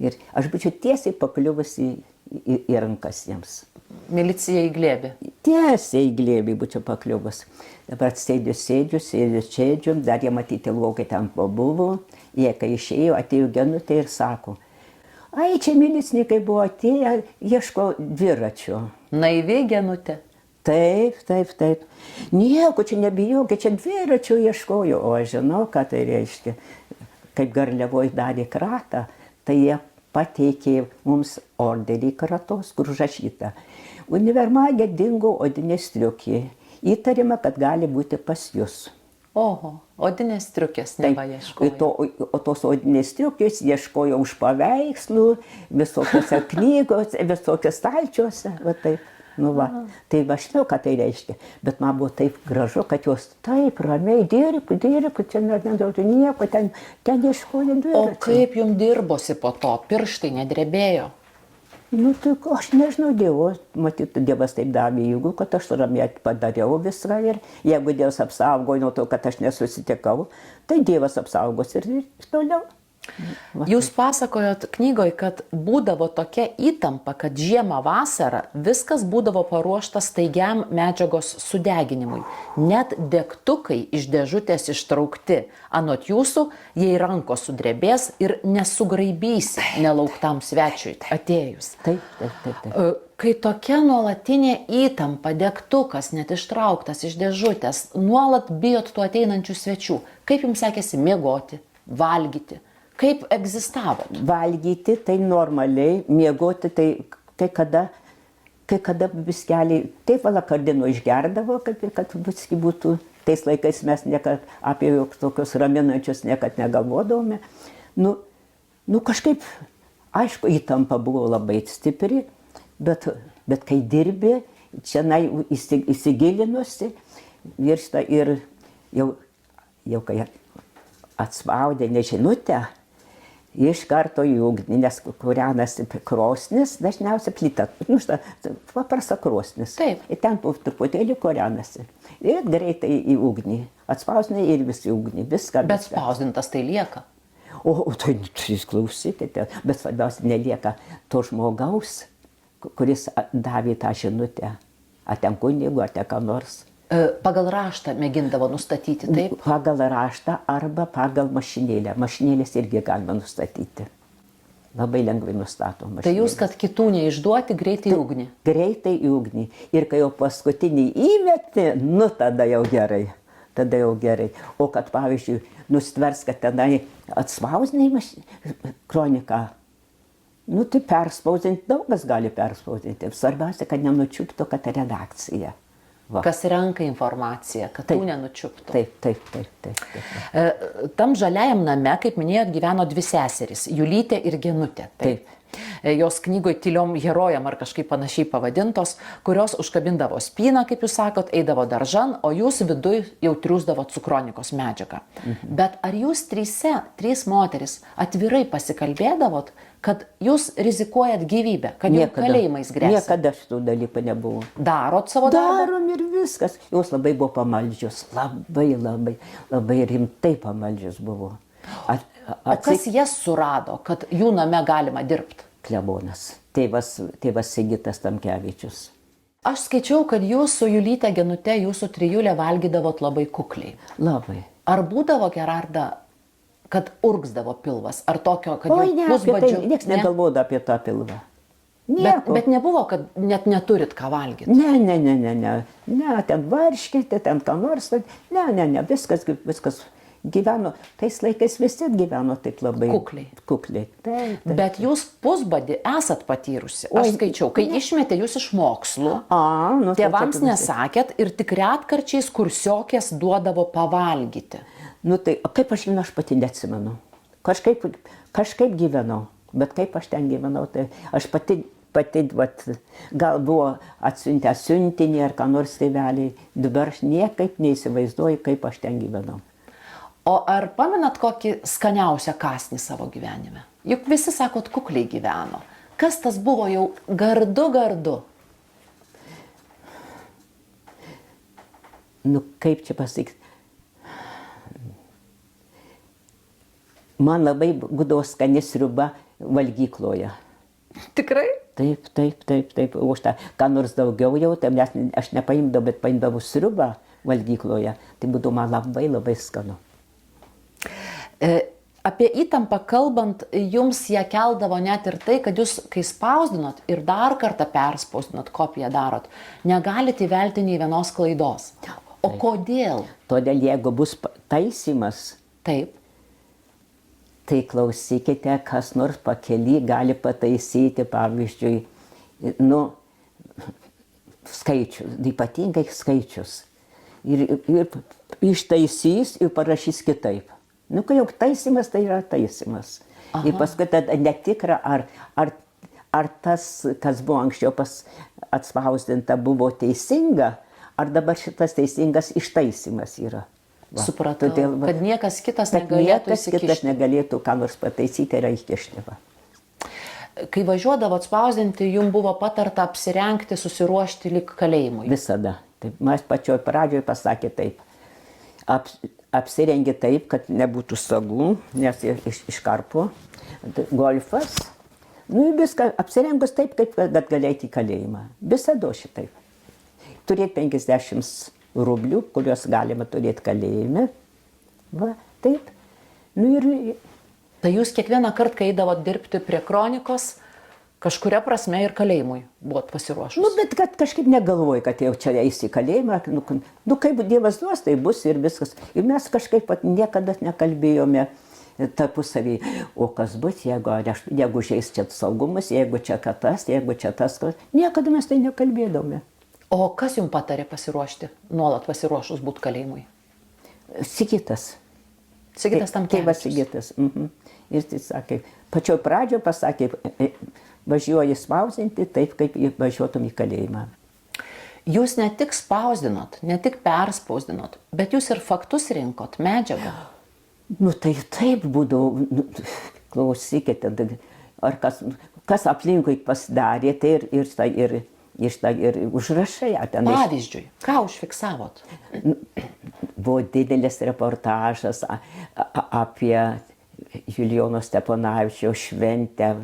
Ir aš būčiau tiesiai pakliuvusi į rankas jiems. Milicija į glėbį. Tiesiai į glėbį būčiau pakliuvus. Dabar sėdžiu, dar jie matyti ilgokai ten pabuvo. Jie, kai išėjo, atėjo Genutė ir sako, ai, čia milicininkai buvo atėję, ieško dviračio. Naivi Genutė. Taip. Nieko čia nebijokit, čia dviračio ieškojo. O aš žinau, ką tai reiškia. Kaip Garliavoj darė kratą, tai jie pateikė mums orderį kratos, kur užrašyta. Univermage dingo odinė striukė. įtarima, kad gali būti pas jūs. Oho, odinės striukės neva ieškojo. O tos odinės striukės ieškojo už paveikslų, visokiose knygose, visokiose stalčiuose. Va taip. Nu va. Tai aš žinau, ką tai reiškia. Bet man buvo taip gražu, kad jos taip ramiai dirbo, čia nieko, ten ieškojo dviračių. O kaip jums dirbosi po to? Pirštai nedrebėjo? Nu, tai aš nežinau, matyt, Dievas taip davė jėgų, kad aš ramiai padariau viską ir jeigu Dievas apsaugojo nuo to, kad aš nesusitikau, tai Dievas apsaugos ir toliau. Jūs pasakojot knygoj, kad būdavo tokia įtampa, kad žiemą vasarą viskas būdavo paruošta staigiam medžiagos sudeginimui. Net degtukai iš dėžutės ištraukti. Anot jūsų, jei rankos sudrebės ir nesugraibysi nelauktam svečiui atėjus. Taip. Kai tokia nuolatinė įtampa, degtukas net ištrauktas iš dėžutės, nuolat bijot tų ateinančių svečių, kaip jums sekėsi miegoti, valgyti? Kaip egzistavo? Valgyti tai normaliai, miegoti tai kai kada biskeliai, taip valakardino išgerdavo, kad viski būtų. Tais laikais mes niekad apie tokius raminančius niekad negalvodavome. Nu kažkaip, aišku, įtampa buvo labai stipri, bet kai dirbi, čia įsigilinusi, virsta ir jau kai atspaudė nežinutę, iš karto į ugnį, nes kūrenasi krosnis, dažniausiai plyta, paprasta krosnis. Taip. Ir ten truputėlį kūrenasi. Ir greitai į ugnį. Atspausdinai ir visi ugnį, viską. Bet spausdintas tai lieka. O tai klausykite, bet svarbiausia nelieka to žmogaus, kuris davė tą žinutę. Ar ten kunigu, ar ten ką nors. Pagal raštą mėgindavo nustatyti, taip? Pagal raštą arba pagal mašinėlę. Mašinėlės irgi galima nustatyti. Labai lengvai nustato mašinėlę. Tai jūs, kad kitų neišduoti, greitai į ugnį? Greitai į ugnį. Ir kai jau paskutinį įmeti, tada jau gerai. Tada jau gerai. O kad, pavyzdžiui, nustvers, kad tenai atspausdinai kroniką, tai perspausdinti, daug kas gali perspausdinti. Svarbiausia, kad nenučiuptų, kad redakcija. Va. Kas renka informaciją, kad tų nenučiuptų. Taip. Tam žaliajam name, kaip minėjot, gyveno dvi seserys, Julytė ir Genutė. Taip. Jos knygoj tyliom herojam ar kažkaip panašiai pavadintos, kurios užkabindavo spyną, kaip jūs sakot, eidavo daržan, o jūs viduj jau triūsdavot su kronikos medžiaga. Bet ar jūs trys moteris atvirai pasikalbėdavot, kad jūs rizikuojat gyvybę, kad jums kalėjimais gresia? Niekada šitų dalykų nebuvo. Darot savo darbą? Darom ir viskas. Jos labai buvo pamaldžios, labai rimtai pamaldžios buvo. O kas jas surado, kad jų name galima dirbti? Klebonas, tėvas Sigitas Tamkevičius. Aš skaičiau, kad jūs su Julyte, Genute, jūsų trijulė valgydavot labai kukliai. Labai. Ar būdavo, Gerarda, kad urgzdavo pilvas? Ar tokio, kad Oi, jau pusbadžiu? Niekas negalvoda apie tą pilvą. Bet nebuvo, kad net neturit ką valgyti? Ne, ten varškite, ten ką nors. Ne, viskas gyveno. Tais laikais visi gyveno taip labai kukliai. Taip. Bet jūs pusbadį esat patyrusi. Aš skaičiau, kai išmetė jūs iš mokslų, tėvams nesakėt ir tik retkarčiais kursiokės duodavo pavalgyti. Tai kaip aš žinau, aš pati neatsimenu. Kažkaip gyvenau, bet kaip aš ten gyvenau, tai aš pati, gal buvo atsiuntę siuntinį ar ką nors tėveliai, dabar aš niekaip neįsivaizduoju, kaip aš ten gyvenau. O ar pamenat kokį skaniausią kąsnį savo gyvenime? Juk visi sakot, kukliai gyveno. Kas tas buvo jau gardu? Kaip čia pasakyti? Man labai būdavo skani sriuba valgykloje. Tikrai? Taip. Už tą, ką nors daugiau jau, tai aš nepaimdavau, bet paimdavau sriubą valgykloje. Tai būdavo man labai skanu. Apie įtampą kalbant, jums ją keldavo net ir tai, kad jūs, kai spausdinot ir dar kartą perspausdinot, kopiją darot, negalite įvelti nei vienos klaidos. O kodėl? Todėl, jeigu bus taisymas, taip, tai klausykite, kas nors pakely gali pataisyti, pavyzdžiui, skaičius, ypatingai skaičius. ir ištaisys ir parašys kitaip. Nu, kai jau taisymas, tai yra taisymas. Ir paskui tada netikra, ar tas, kas buvo anksčiau atspausdinta, buvo teisinga, ar dabar šitas teisingas ištaisymas yra. Va. Supratau, Todėl, va, kad niekas kitas kad negalėtų niekas kitas įsikišti. negalėtų ką nors pataisyti ir įkišti. Va. Kai važiuodavot spausdinti, jums buvo patarta apsirengti, susiruošti lyg kalėjimui. Visada. Taip, mes pačioj pradžioj pasakė taip. Apsirengi taip, kad nebūtų sagų, nes iš karpo. Golfas. Nu ir viską apsirengus taip, kad galėti į kalėjimą. Visada šitaip. Turėti 50 rublių, kuriuos galima turėti kalėjime. Va, taip. Nu ir... Tai jūs kiekvieną kartą, kai eidavot dirbti prie kronikos, kažkuria prasme ir kalėjimui buvot pasiruošus. Nu, bet kad kažkaip negalvoju, kad jau čia eisi į kalėjimą. Nu, kaip Dievas duos, tai bus ir viskas. Ir mes kažkaip pat niekada nekalbėjome tarpusavį, o kas bus, jeigu žais čia saugumas, jeigu čia tas, jeigu čia tas. Niekada mes tai nekalbėdome. O kas jums patarė pasiruošti, nuolat pasiruošus būti kalėjimui? Sigitas. Sigitas Tamkevičius. Tėvas Sigitas. Ir tai sakė, pačioj pradžioje pasakė, važiuoji spausdinti taip, kaip važiuotum į kalėjimą. Jūs ne tik spausdinot, ne tik perspausdinot, bet jūs ir faktus rinkot, medžiagą. Nu tai taip būdavo, nu, klausykite, ar kas aplinkui pasidarė, tai ir užrašai. Pavyzdžiui, ką užfiksavot? Buvo didelis reportažas apie Julijono Steponavičiaus šventę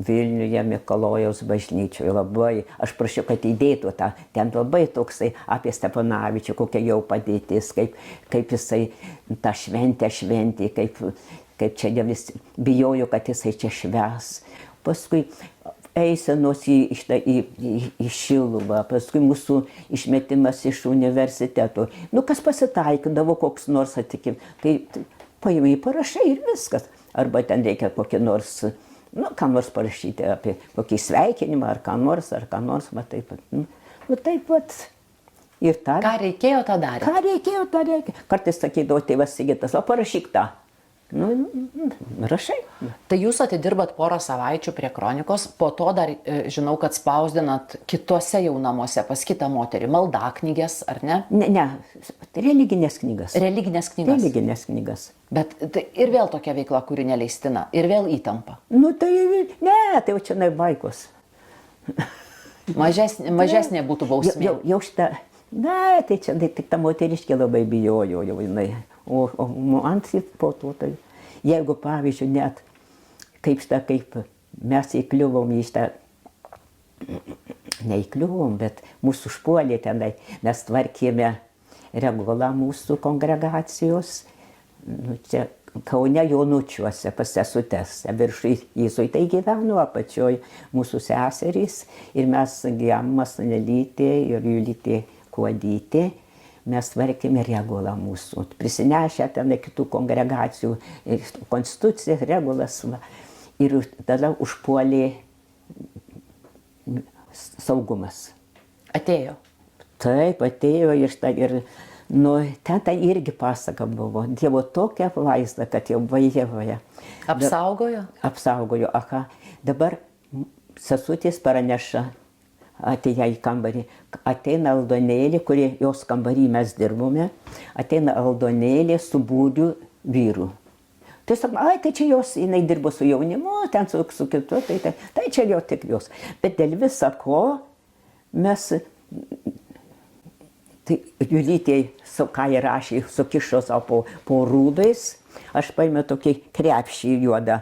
Vilniuje Mikalojaus bažnyčioje. Labai, aš prašiau, kad įdėtų tą, ten labai toksai apie Steponavičių, kokia jau padėtis, kaip jisai tą šventę šventė, kaip čia vis bijojo, kad jisai čia švęs. Paskui eisenos į Šiluvą, paskui mūsų išmetimas iš universiteto. Nu, kas pasitaikydavo, koks nors atikim, tai paimai parašai ir viskas. Arba ten reikia kokį nors, nu, ką nors parašyti apie kokį sveikinimą, ar ką nors, va taip pat. Nu, taip pat. Ir tą. Ką reikėjo, tą darė? Ką reikėjo, tą reikia. Kartais sakydavo tėvas Sigitas, o parašyk tą. Nu, rašai. Tai jūs atidirbat porą savaičių prie kronikos, po to dar žinau, kad spausdinat kitose jau namuose pas kitą moterį, maldaknygės, ar ne? Ne, religinės knygas. Religinės knygas. Religinės knygas. Bet tai ir vėl tokia veikla, kuri neleistina, ir vėl įtampa. Nu tai, ne, tai jau čia naibaikus. Mažesnė būtų bausmė. Jau šitą, ne, tai čia tik ta moteriškė labai bijojo jau jinai. O man po to, tai jeigu pavyzdžiui net kaip mes įkliuvom į šitą, neįkliuvom, bet mūsų užpuolė tenai, mes tvarkėme regulą mūsų kongregacijos, nu, čia Kaune Jonučiuose pas sesutes, viršui jėzuitai gyveno, apačioj mūsų seserys ir mes Gemas Nelytė ir Julytė Kuodytė. Mes tvarkėme regulą mūsų, prisinešę ten kitų kongregacijų, konstitucijas, regulas. Ir tada užpuolė saugumas. Atėjo. Taip, atėjo ir nu, ten irgi pasaka buvo. Dievo tokia vaizda, kad jau vajevoja. Apsaugojo? Apsaugojo, aha. Dabar sesutės praneša. Atėjo į kambarį, ateina Aldonėlė, kurie jos kambarį mes dirbome, ateina Aldonėlė su būriu vyrų. Tai sakom, tai čia jos, jinai dirbo su jaunimu, ten su kitu, tai čia jau tik jos. Bet dėl viso ko mes, tai Julytė, ką jie rašė, sukišo savo po rūbais, aš paėmiau tokį krepšį juodą,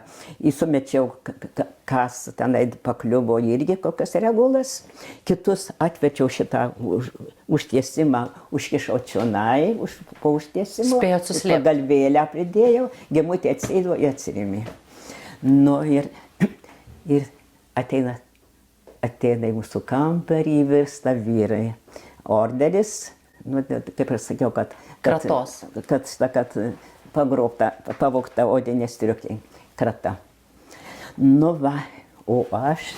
įsumečiau, kas tenai pakliuvo irgi kokias regulas, kitus atvečiau šitą užtiesimą, užkišau čionai, po užtiesimo, galvėlę pridėjau, Gemutė atsėdo ir atsirėmė. Nu ir ateina į mūsų kambarį, virsta vyrai. Orderis, nu, kaip aš sakiau, kad pavogta odinė striukė, krata. Nu va, o aš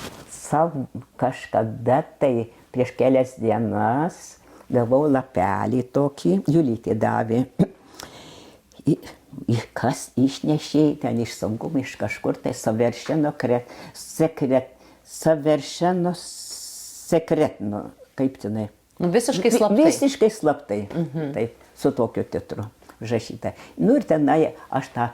kažkada tai prieš kelias dienas gavau lapelį tokį, Julytė davė. Kas išnešė ten iš saugumo, iš kažkur, tai Совершенно sekretno, kaip tenai. Nu, visiškai slaptai. Visiškai slaptai, taip, su tokiu titru užrašyta. Nu ir tenai aš tą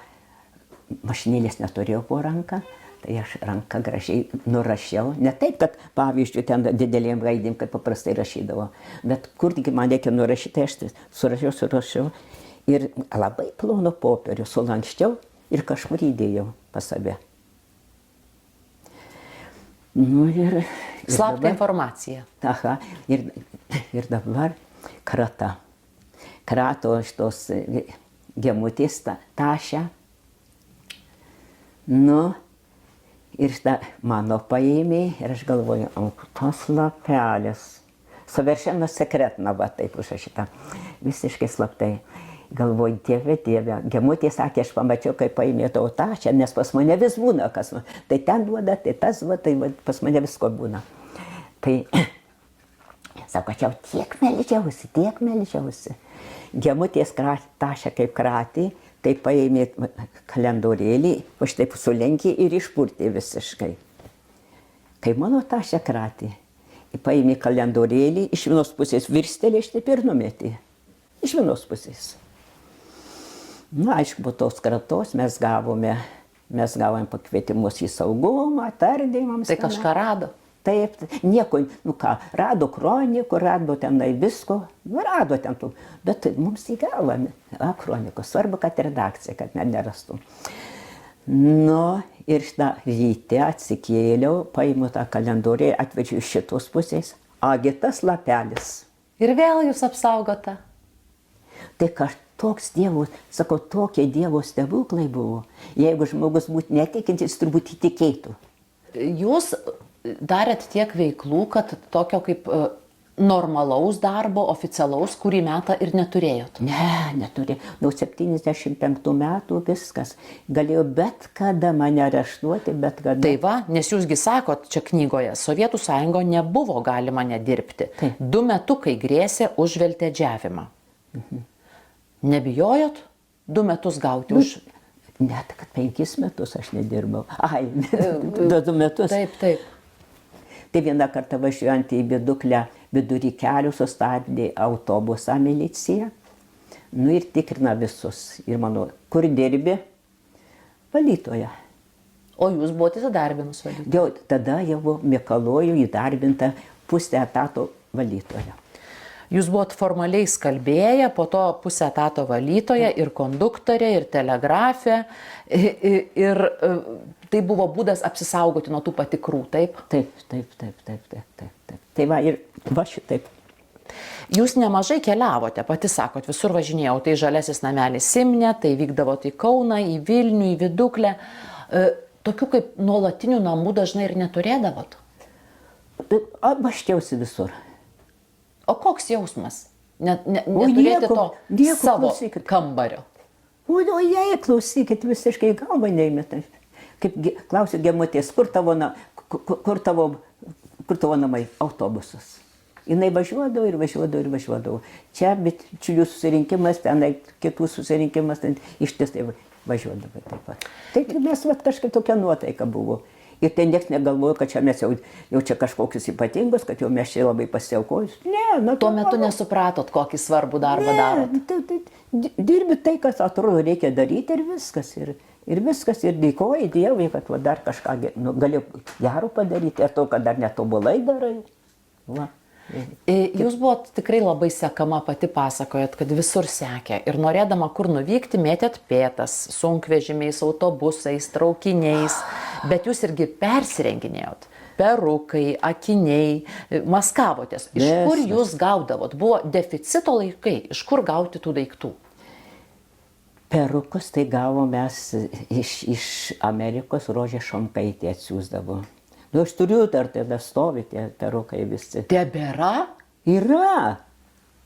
mašinėlės neturėjau po ranką, tai aš ranką gražiai nurašiau. Ne taip, kad pavyzdžiui, ten didelėm raidėm, kad paprastai rašydavo, bet kur tik man reikia nurašyti, tai aš surašiau. Ir labai plono popierių sulankščiau ir kažkur įdėjau pas save. Nu ir Slapta dabar, informacija. aha, ir dabar krata. Krato šitos gemutės tašę. Nu, ir šitą mano paėmė ir aš galvoju, tos lapelis. Совершенно sekretna, va taip užrašyta. Visiškai slaptai. Galvoju, Dieve, gemutė sakė, aš pamačiau, kaip paėmė tau tašę, nes pas mane vis būna, kas, tai ten duoda, tai tas, va, tai va, pas mane visko būna. Tai, sako, aš jau tiek meldžiausi. Gemutės tašę kaip kratė, tai paėmė kalendorėlį, o šitaip sulenkė ir išpurtė visiškai. Kai mano tašę kratė, paėmė kalendorėlį, iš vienos pusės virstelė, šitaip ir numetė. Iš vienos pusės. Na, aišku, po tos kratos mes gavome pakvietimus į saugumą, tardymams. Tai kažką rado. Taip, nieko, nu ką, rado kronikų, rado tenai visko, nu rado ten tų, bet mums į galvą, kronikos, svarbu, kad redakcija, kad nerastų. Nu, ir šitą ryte atsikėliau, paimu tą kalendorių, atvežiu iš šitos pusės, agitas lapelis. Ir vėl jūs apsaugota. Tai toks Dievo, sakau, tokie Dievo stebuklai buvo. Jeigu žmogus būtų netikintis, turbūt įtikėtų. Jūs darėt tiek veiklų, kad tokio kaip normalaus darbo, oficialaus, kurį metą ir neturėjot. Ne, neturėjau. Nuo 75 metų viskas. Galėjau bet kada mane areštuoti, bet kada. Tai va, nes jūsgi sakot čia knygoje, Sovietų Sąjungoje nebuvo galima nedirbti. Taip. 2 metukai grėsė už veltėdžiavimą. Nebijojot 2 metus gauti už... Net kad 5 metus aš nedirbau. Ai, 2 metus. Taip, taip. Tai vieną kartą važiuojant į Viduklę, vidury kelių sustabdė autobusą milicija. Nu ir tikrina visus. Ir mano, kur dirbi? Valytoja. O jūs buvote įdarbinus valytoja? Jau tada jau buvo Mikalojų įdarbinta pusę etato valytoja. Jūs buvot formaliai skalbėję, po to pusę etato valytoja ir konduktorė, ir telegrafė. Ir tai buvo būdas apsisaugoti nuo tų patikrų, taip? Taip. Tai va ir va šitaip. Jūs nemažai keliavote, pati sakot, visur važinėjau, tai Žaliasis namelis Simne, tai vykdavote į Kauną, į Vilnių, į Viduklę. Tokių kaip nuolatinių namų dažnai ir neturėdavot? Baščiausi visur. O koks jausmas? Neturėti to savo kambario? O jei, klausykit, visiškai galva neįmetai. Kaip klausiu gemutės, kur tavo namai? Autobusas. Jinai važiuodavo. Čia bičiulių susirinkimas, tenai kitų susirinkimas, ten ištisai važiuodavo taip pat. Taip mes kažkaip tokia nuotaika buvo. Ir ten nieks negalvojo, kad čia mes jau čia kažkokius ypatingus, kad jau mes čia labai pasiaukojus. Ne, tuo metu nesupratot, kokį svarbų darbą darot. Dirbi tai, kas atrodo reikia daryti ir viskas. Ir viskas, ir dėkoju Dievui, kad dar kažką galiu gero padaryti, ir to, kad dar netobulai darai. Va. Jūs buvot tikrai labai sekama, pati pasakojat, kad visur sekė. Ir norėdama kur nuvykti, mėtėt pėtas, sunkvežimiais, autobusais, traukiniais. Bet jūs irgi persirenginėjot. Perukai, akiniai, maskavotės. Iš kur jūs gaudavot? Buvo deficito laikai. Iš kur gauti tų daiktų? Perukus tai gavom mes iš Amerikos, Rožė Šomkaitė atsiųsdavo. Nu, aš turiu dar tada stovi tie perukai visi. Tebėra? Yra.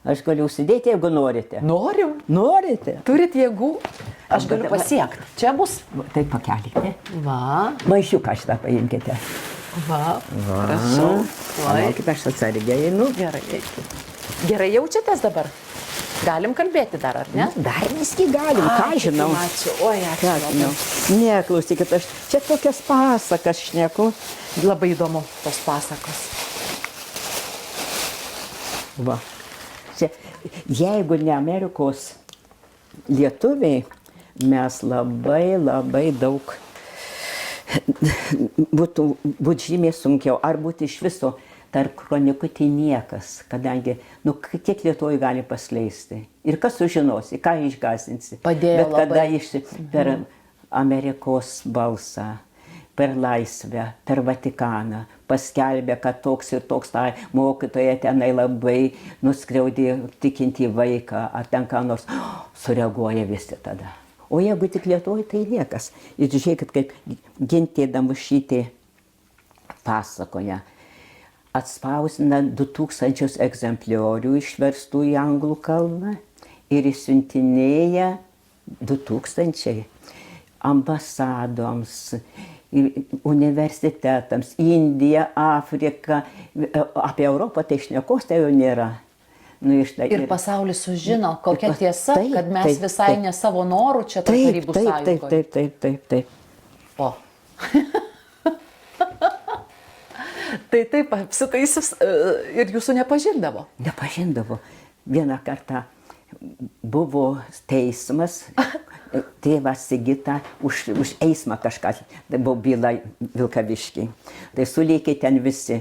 Aš galiu užsidėti, jeigu norite. Noriu. Norite? Turit jėgų? Aš galiu pasiekti. Čia bus? Tai pakelkite. Va. Maišiuką šitą paimkite. Va. Prašau. Palaukite, aš atsargiai einu. Gerai. Gerai jaučiatės dabar? Galim kalbėti dar, ar ne? Dar visgi galim, ką žinau. Ačiū, oi, ačiū. Ką žinau. Ne, klausykit, aš čia tokias pasakas šneku. Labai įdomu tos pasakos. Va. Čia, jeigu ne Amerikos lietuviai, mes labai daug būtų žymiai sunkiau. Ar būtų iš viso tarp kronikų tai niekas, kadangi, kiek Lietuvoje gali paskleisti. Ir kas sužinosi, ką išgąsdinsi. Padėjo Bet kada labai. per Amerikos balsą, per laisvę, per Vatikaną paskelbė, kad toks ir toks tai mokytoja tenai labai nuskriaudė tikintį vaiką, ar ten ką nors, sureaguoja visi tada. O jeigu tik Lietuvoje, tai niekas. Ir žiūrėkit, kaip Gintė Damušytė pasakoja. Atspausdina 2000 egzempliorių išverstų į anglų kalbą ir išsiuntinėja 2000 ambasadoms, universitetams, Indija, Afrika, apie Europą tai šnekos tai jau nėra. Ir pasaulis sužino, kokia tiesa, kad mes visai ne savo norų čia Tarybų sąjungoje. Taip. O. Taip, apsitaisis ir jūsų nepažindavo. Nepažindavo. Vieną kartą buvo teismas, tėvas Sigita už eismą kažką, tai buvo byla Vilkaviškiai. Tai sulėkė ten visi.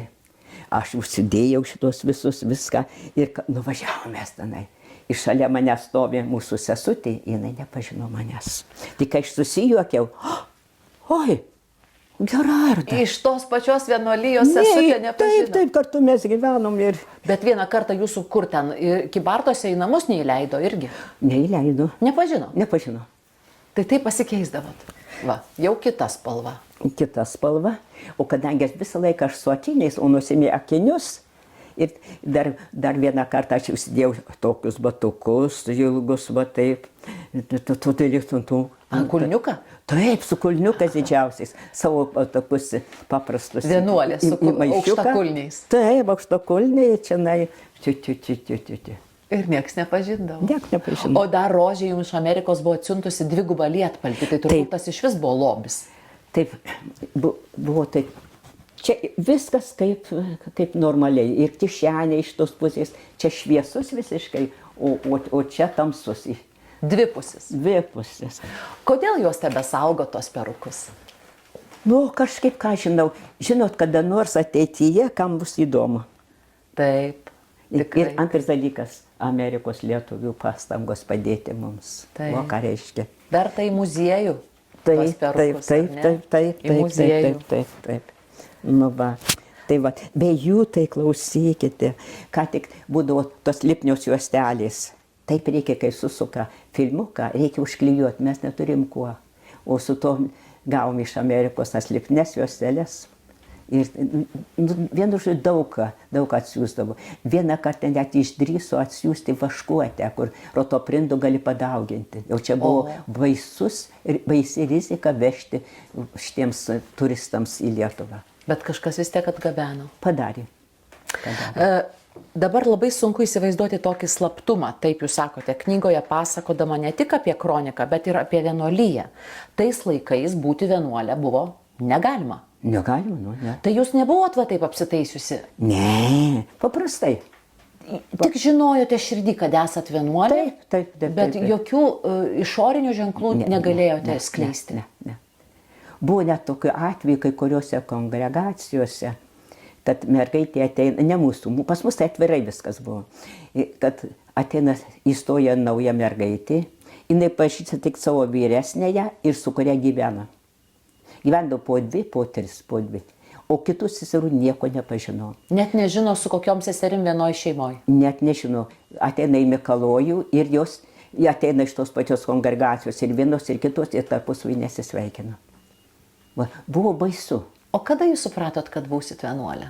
Aš užsidėjau šitos visus, viską ir nuvažiavom mes tenai. Ir šalia mane stovi mūsų sesutė, jinai nepažino manęs. Tik aš susijuokiau, oi, Gerarda. Iš tos pačios vienuolijos sesutė nepažino. Taip, kartu mes gyvenom ir... Bet vieną kartą jūsų kur ten, Kybartuose į namus neįleido irgi? Neįleido. Nepažino? Nepažino. Tai taip pasikeisdavot. Va, jau kita spalva. Kita spalva. O kadangi visą laiką aš su akiniais, o nusimė akinius, ir dar vieną kartą aš užsidėjau tokius batukus, ilgus, va taip. Ant kulniuką? Taip, su kulniukas didžiausiais, savo tokius paprastus. Vienuolė su aukštakulniais. Taip, aukštakulniai, čianai. Ir nieks nepažindavo. Nieks nepažindavo. O dar Rožė jums iš Amerikos buvo atsiuntusi 2 lietpaltį, tai turbūt tas iš vis buvo lobis. Taip, buvo taip. Čia viskas kaip normaliai. Ir kišenė iš tos pusės. Čia šviesus visiškai, o čia tamsus. Dvi pusės. Dvi pusės. Kodėl juos tebesaugo tos perukus? Kažkaip, ką žinau. Žinot, kada nors ateityje, kam bus įdomu. Taip. Tikrai. Ir antras dalykas, Amerikos lietuvių pastangos padėti mums. Taip. O ką reiškia? Verta į muziejų. Taip. Nu va. Tai va, be jų tai klausykite, ką tik būdavo tos lipnios juostelės. Taip reikia, kai susuka filmuką, reikia užklijuoti, mes neturim kuo. O su to gavom iš Amerikos tas lipnes juostelės. Ir vienu žodžiu daug atsiųsdavo. Vieną kartą net išdrįso atsiųsti vaškuotę, kur rotoprindų gali padauginti. Jau čia buvo baisi rizika vežti šitiems turistams į Lietuvą. Bet kažkas vis tiek atgabeno. Padarė. Dabar labai sunku įsivaizduoti tokį slaptumą, taip jūs sakote, knygoje pasakodama ne tik apie kroniką, bet ir apie vienuolyją. Tais laikais būti vienuolė buvo negalima. Negalima, ne. Tai jūs nebuvot va taip apsitaisiusi? Ne, paprastai. Tik žinojote širdį, kad esat vienuolė, taip. Bet jokių išorinių ženklų negalėjote skleisti. Ne. Buvo net tokių atvejų kai kuriuose kongregacijose, kad mergaitė ateina, ne mūsų, pas mus tai atvirai viskas buvo, kad ateina įstoja nauja mergaitė, jinai pažįsta tik savo vyresnėje ir su kuria gyvena. Gyvendavo po 2, po 3, po 2. O kitų seserų nieko nepažino. Net nežino, su kokiom seserim vienoj šeimoje? Net nežino. Ateina į Mikalojų ir jos ateina iš tos pačios kongregacijos ir vienos ir kitos ir tarpusavy nesisveikina. Va, buvo baisu. O kada jūs supratot, kad būsit vienuolė?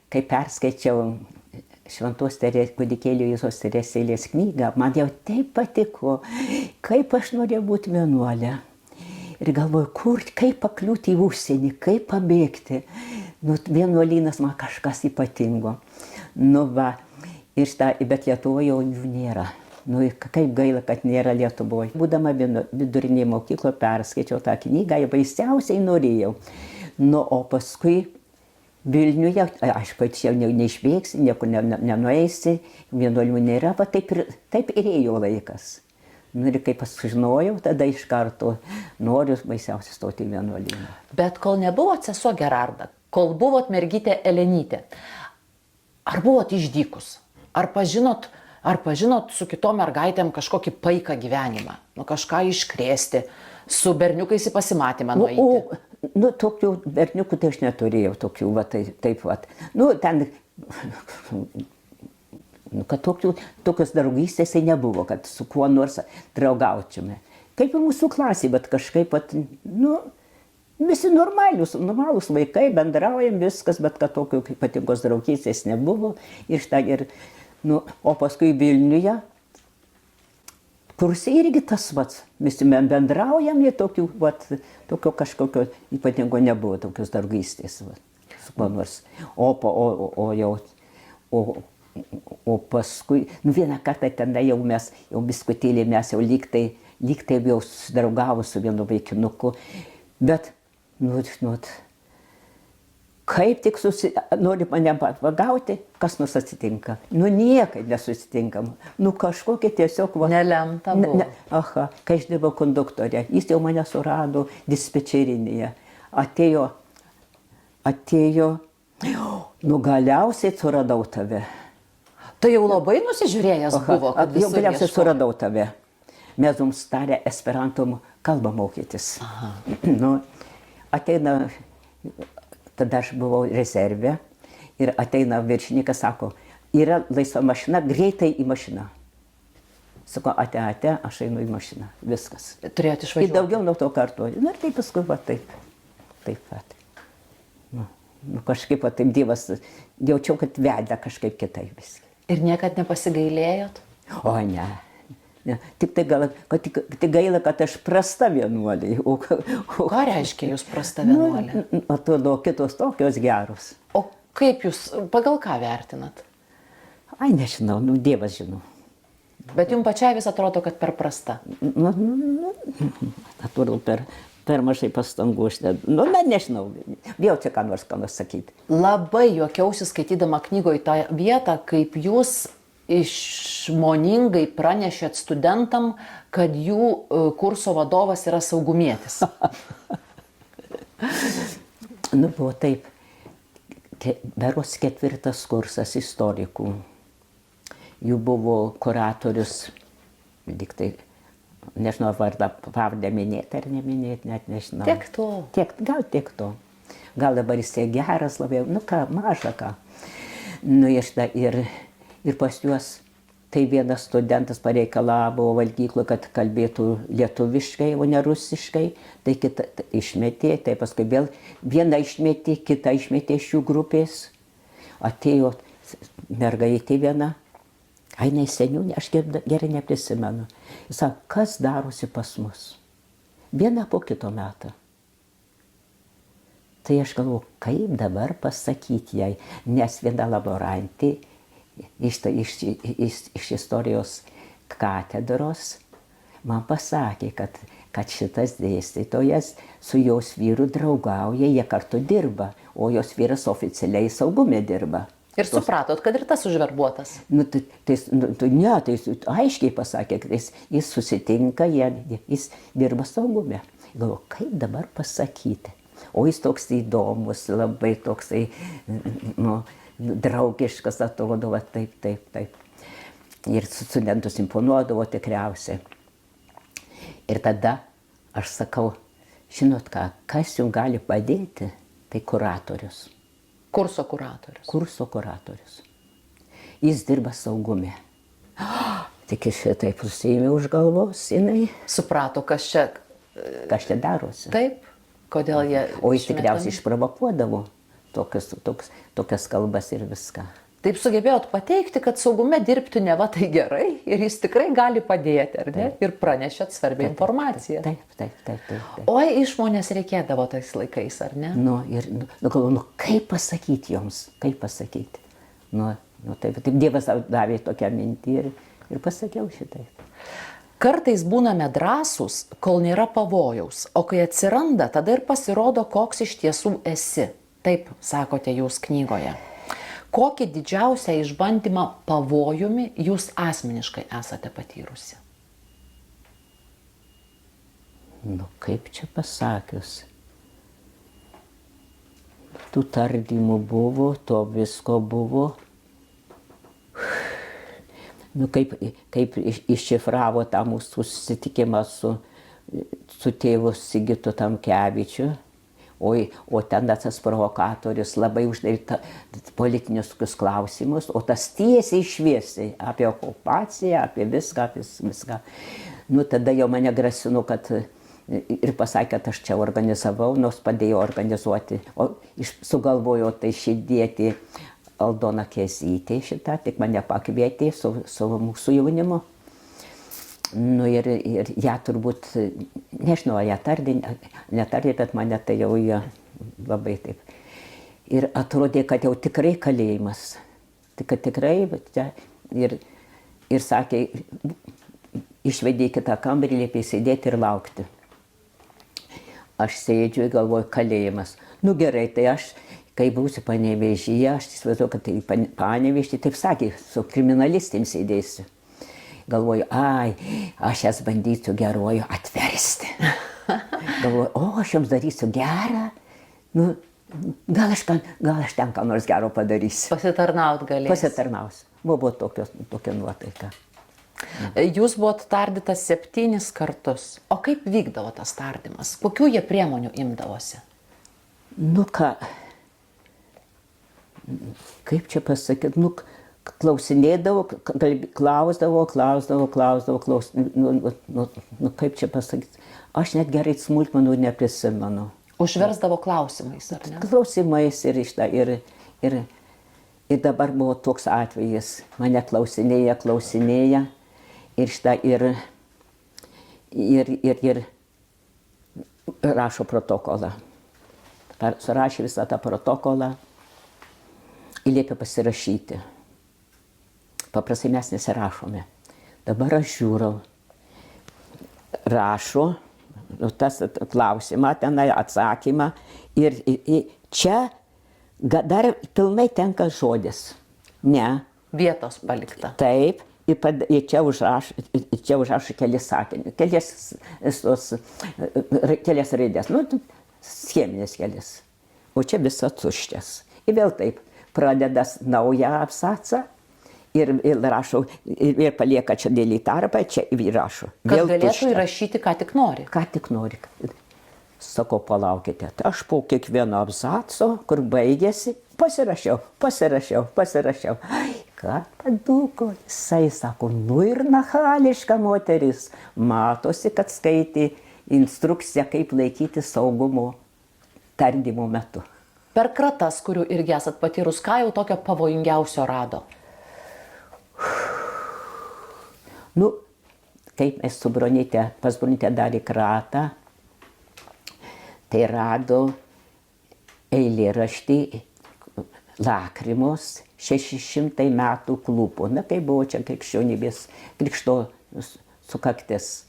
Kai perskaičiau Šventos kūdikėlio Jėzaus Teresėlės knygą, man jau taip patiko, kaip aš norėjau būti vienuolė. Ir galvoju, kaip pakliūti į užsienį, kaip pabėgti. Vienuolynas man kažkas ypatingo. Nu va, Bet Lietuvoje jau jų nėra. Nu, kaip gaila, kad nėra Lietuvoje. Būdama vidurinėje mokykloje perskaičiau tą knygą, baisiausiai norėjau. Nu, o paskui Vilniuje, aišku, čia neišbėgsi, niekur nenueisi, vienuolių nėra, va taip ir ėjo laikas. Nu, ir kai sužinojau, tada iš karto noriu baisiausiai stoti į vienuolyną. Bet kol nebuvo sesuo Gerarda, kol buvot mergytė Elenytė, ar buvot išdykus? Ar pažinot su kitom mergaitėm kažkokį paiką gyvenimą? Nu, kažką iškrėsti, su berniukais į pasimatymą nueiti? Nu, tokių berniukų tai aš neturėjau, tokių, va, taip, va. Nu, ten, kad tokios draugystės tai nebuvo, kad su kuo nors draugaučiame. Kaip ir mūsų klasė, bet kažkaip, pat, nu, visi normalūs vaikai, bendraujam viskas, bet kad tokių ypatingos draugystės nebuvo. Nu, o paskui Vilniuje, kurse irgi tas pats, visi bendraujam, tokio kažkokio ypatingo nebuvo, tokios draugystės, su kuo nors. O paskui, nu, vieną kartą ten jau biskutėlį mes jau lyg tai jau susidraugavo su vienu vaikinuku, bet, kaip tik nori mane pagauti, kas nors atsitinka. Nu, niekaip nesusitinkam. Nu, kažkokia tiesiog... Nelemta buvo. Aha, kai aš dirbau konduktorė, jis jau mane surado dispečerinėje. Atėjo, nu, galiausiai suradau tave. Tai jau labai nusižiūrėjęs buvo, kad visur jau galiausiai suradau tave. Mes mums tarė esperanto kalbą mokytis. Nu, ateina... Tada aš buvau rezerve ir ateina viršininkas, sako, yra laisva mašina, greitai į mašiną. Sako, ate, aš einu į mašiną, viskas. Turėjote išvažiuoti. Ir daugiau nuo to kartuoju. Na ir taip paskui, va, taip. Nu, kažkaip, va, taip Dievas, jaučiau, kad veda kažkaip kitaip viską. Ir niekad nepasigailėjot? O, ne. Tik gaila, kad aš prasta vienuolė. Ką reiškia jūs prasta vienuolė? Atrodo, kitos tokios geros. O kaip jūs, pagal ką vertinat? Ai, nežinau, nu, Dievas žino. Bet jums pačiai vis atrodo, kad per prasta. Atrodo, per mažai pastangų. Nu, nežinau, vėl čia ką nors sakyti. Labai juokiausi skaitydama knygoje tą vietą, kaip jūs išmoningai pranešėt studentam, kad jų kurso vadovas yra saugumietis. Nu, buvo taip. Berods 4. kursas istorikų. Jų buvo kuratorius, diktai, nežinau, vardą pavardę minėti ar neminėti, net nežinau. Tiek to. Gal tiek to. Gal dabar jisai geras labai, nu ką, maža ką. Nu, ir pas juos tai vienas studentas pareikalavo valgykloje, kad kalbėtų lietuviškai, o ne rusiškai. Tai kitą išmetė, tai paskui vėl vieną išmetė, kitą išmetė iš jų grupės. Atėjo mergaitė viena, ainai seniūnė, aš gerai neprisimenu. Jis sako, kas darosi pas mus? Viena po kito metą. Tai aš galvoju, kaip dabar pasakyti jai, nes viena laborantė iš istorijos katedros man pasakė, kad šitas dėstytojas su jos vyru draugauja, jie kartu dirba, o jos vyras oficialiai saugume dirba. Ir supratot, kad ir tas užverbuotas? Tai aiškiai pasakė, kad jis susitinka, jis dirba saugume. Galvoju, kaip dabar pasakyti? O jis toks įdomus, labai toksai, nu, draugiškas atrodo, va, taip. Ir studentus imponuodavo tikriausiai. Ir tada aš sakau, žinot ką, kas jums gali padėti, tai kuratorius. Kurso kuratorius. Kurso kuratorius. Jis dirba saugume. Tik šitaip susiėmė už galvos, jinai. Suprato, kas čia darosi. Taip, kodėl jie... O jis tikriausiai išprovokuodavo tokias kalbas ir viską. Taip sugebėjot pateikti, kad saugume dirbti neva tai gerai ir jis tikrai gali padėti, ar ne? Ir pranešėt svarbią informaciją. Taip. Oi, išmonės reikėdavo tais laikais, ar ne? Galvoju, kaip pasakyti joms, kaip pasakyti. Nu, taip Dievas davė tokią mintį ir pasakiau šitai. Kartais būname drąsūs, kol nėra pavojaus, o kai atsiranda, tada ir pasirodo, koks iš tiesų esi. Taip sakote jūs knygoje. Kokį didžiausią išbandymą pavojumi jūs asmeniškai esate patyrusi? Nu, kaip čia pasakius. Tų tardymų buvo, to visko buvo. Nu, kaip iššifravo tą mūsų susitikimą su tėvu Sigitu Tamkevičiu, o ten tas provokatorius labai uždavė politinius klausimus, o tas tiesiai šviesiai apie okupaciją, apie viską. Nu, tada jau mane grasino, kad ir pasakė, kad aš čia organizavau, nors padėjau organizuoti, o sugalvojo tai šidėti Aldona Kezytė šitą, tik mane pakvietė su mūsų jaunimu. Nu ir ją turbūt, nežinau, ją netardė, bet mane tai jau labai taip. Ir atrodė, kad jau tikrai kalėjimas. Kad tikrai, ir sakė, išvedė į kitą kambarį, liepė sėdėti ir laukti. Aš sėdžiu ir galvoju, kalėjimas. Nu gerai, tai aš, kai būsiu Panevėžyje, aš įsivaizduoju, kad tai Panevėžyje, taip sakė, su kriminalistėms sėdėsiu. Galvoju, aš jas bandysiu geruoju atversti. Galvoju, aš jums darysiu gerą, nu, gal aš ten ką nors gero padarysiu. Pasitarnaut galėsi. Pasitarnausiu. Buvo tokia nuotaika. Jūs buvot tardytas 7 kartus. O kaip vykdavo tas tardymas? Kokių jie priemonių imdavosi? Nu ką, kaip čia pasakyti, nu, klausinėdavo, klausdavo, nu kaip čia pasakyti, aš net gerai smulkmenų neprisimenu. Užversdavo klausimais, ar ne? Klausimais ir dabar buvo toks atvejis, mane klausinėja ir rašo protokolą. Surašė visą tą protokolą ir liepė pasirašyti. Paprastai mes nesirašome. Dabar aš žiūriu, rašo, tas klausimą, tenai atsakymą ir čia dar pilnai tenka žodis. Ne. Vietos palikta. Taip. Ir čia užrašo kelis sakinius, kelias raidės, nu, scheminės kelias. O čia visas tuščias. Ir vėl taip, pradeda naują absacą ir rašo, ir palieka čia dėlį tarpą, čia ir rašo. Kad galėtų įrašyti, ką tik nori. Ką tik nori. Sakau, palaukite, aš po kiekvieno absaco, kur baigėsi, pasirašiau. Ai, ką paduko, jisai sako, nu ir nachališka moteris. Matosi, kad skaitė instrukciją, kaip laikyti saugumo tardymo metu. Per kratas, kurių irgi esat patyrus, ką jau tokio pavojingiausio rado? Nu, kaip mes su Bronyte, pas Bronyte darė kratą, tai rado eilėraštį Lakrimos 600 metų klūpo. Na, kai buvo čia krikščionybės, krikšto sukaktis.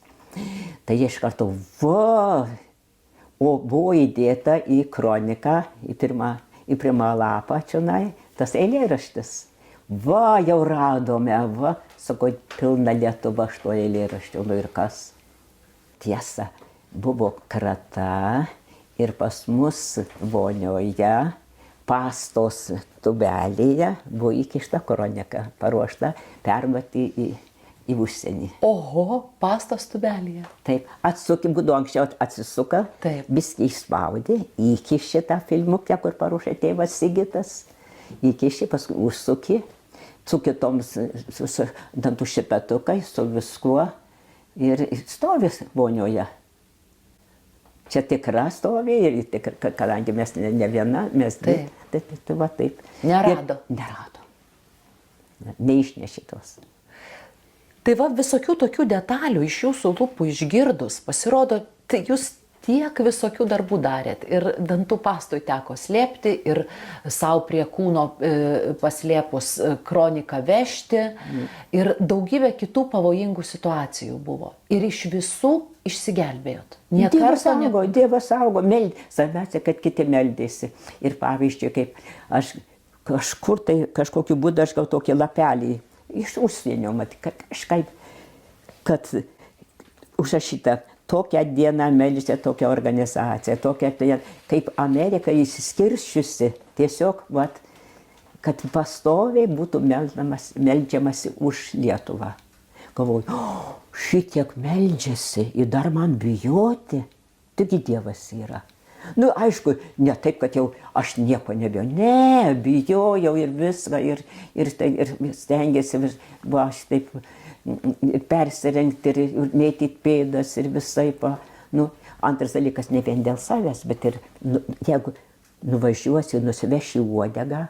Tai iš karto, o buvo įdėta į kroniką, į pirmą lapą čionai, tas eilėraštis. Jau radome, sako, pilna Lietuva šito eilėraščio, nu ir kas? Tiesa, buvo krata ir pas mus vonioje, pastos tubelėje buvo įkišta kronika, paruošta perduoti į užsienį. Oho, pastos tubelėje. Taip, atsukim, būdu anksčiau atsisuka, biskį išspaudė, įkišė tą filmukę, kur paruošė tėvas Sigitas, įkišė, paskui užsuki, su kitoms dantų šepetukai, su viskuo ir stovis vonioje. Čia tikra stovė ir kadangi mes ne viena, mes taip. Nerado. Nerado. Neišnešė tos. Tai va, visokių tokių detalių iš jūsų lūpų išgirdus, pasirodo, tai jūs tiek visokių darbų darėt. Ir dantų pastui teko slėpti, ir savo prie kūno paslėpus kroniką vežti. Ir daugybė kitų pavojingų situacijų buvo. Ir iš visų išsigelbėjot. Dievas saugo, svarbiausia, kad kiti meldėsi. Ir pavyzdžiui, kaip aš kažkur tai, kažkokiu būdu aš gavau tokį lapelį iš užsienio, kad kažkaip, kad užrašyta tokią dieną meldžiasi tokia organizacija, tokia, kaip Amerika įsiskirsčiusi, tiesiog, kad pastoviai būtų meldžiamasi už Lietuvą. Galvoju, šitiek meldžiasi ir dar man bijoti, taigi Dievas yra. Nu, aišku, ne taip, kad jau aš nieko nebijau. Ne, bijojau ir viską, ir stengiasi, aš taip persirengti ir mėtyti pėdas ir visai. Nu, antras dalykas, ne vien dėl savęs, bet ir jeigu nuvažiuosiu, nusivešiu uodegą,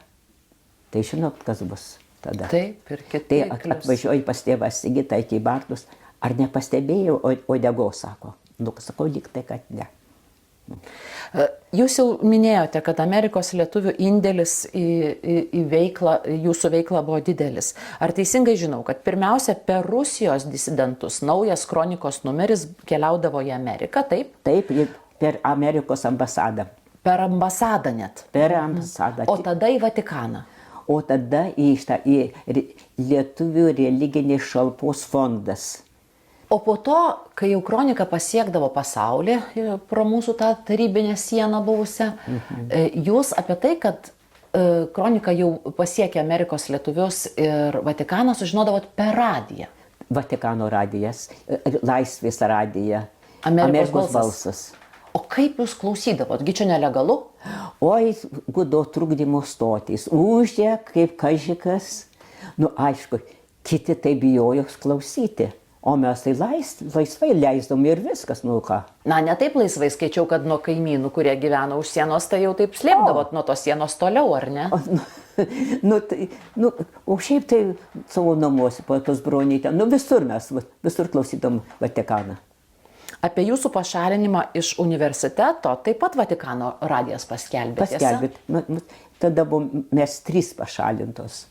tai žinot, kas bus tada. Taip, ir kiti. Tai atvažiuoju pas tėvą Sigitą į Kybartus, ar nepastebėjau uodegos, sako. Nu, sakau, lyg tai, kad ne. Jūs jau minėjote, kad Amerikos lietuvių indėlis į veiklą, jūsų veiklą buvo didelis. Ar teisingai žinau, kad pirmiausia per Rusijos disidentus naujas kronikos numeris keliaudavo į Ameriką, taip? Taip, per Amerikos ambasadą. Per ambasadą net? Per ambasadą. O tada į Vatikaną? O tada į Lietuvių religinės šalpos fondas. O po to, kai jau kronika pasiekdavo pasaulį, pro mūsų tą tarybinę sieną buvusią, jūs apie tai, kad kronika jau pasiekė Amerikos lietuvius ir Vatikaną, sužinodavot per radiją. Vatikano radijas, Laisvės radija, Amerikos balsas. O kaip jūs klausydavot? Gi čia nelegalu? Oi, būdavo trukdymo stotys, ūžė kaip kažikas. Nu, aišku, kiti tai bijojo klausyti. O mes tai laisvai leisdom ir viskas, nu ką. Na, ne taip laisvai, skaičiau, kad nuo kaimynų, kurie gyvena už sienos, tai jau taip slėpdavot nuo tos sienos toliau, ar ne? O šiaip tai savo namuose, pas bronytę, visur klausydom Vatikaną. Apie jūsų pašalinimą iš universiteto taip pat Vatikano radijas paskelbė. Paskelbė. Tada mes 3 pašalintos.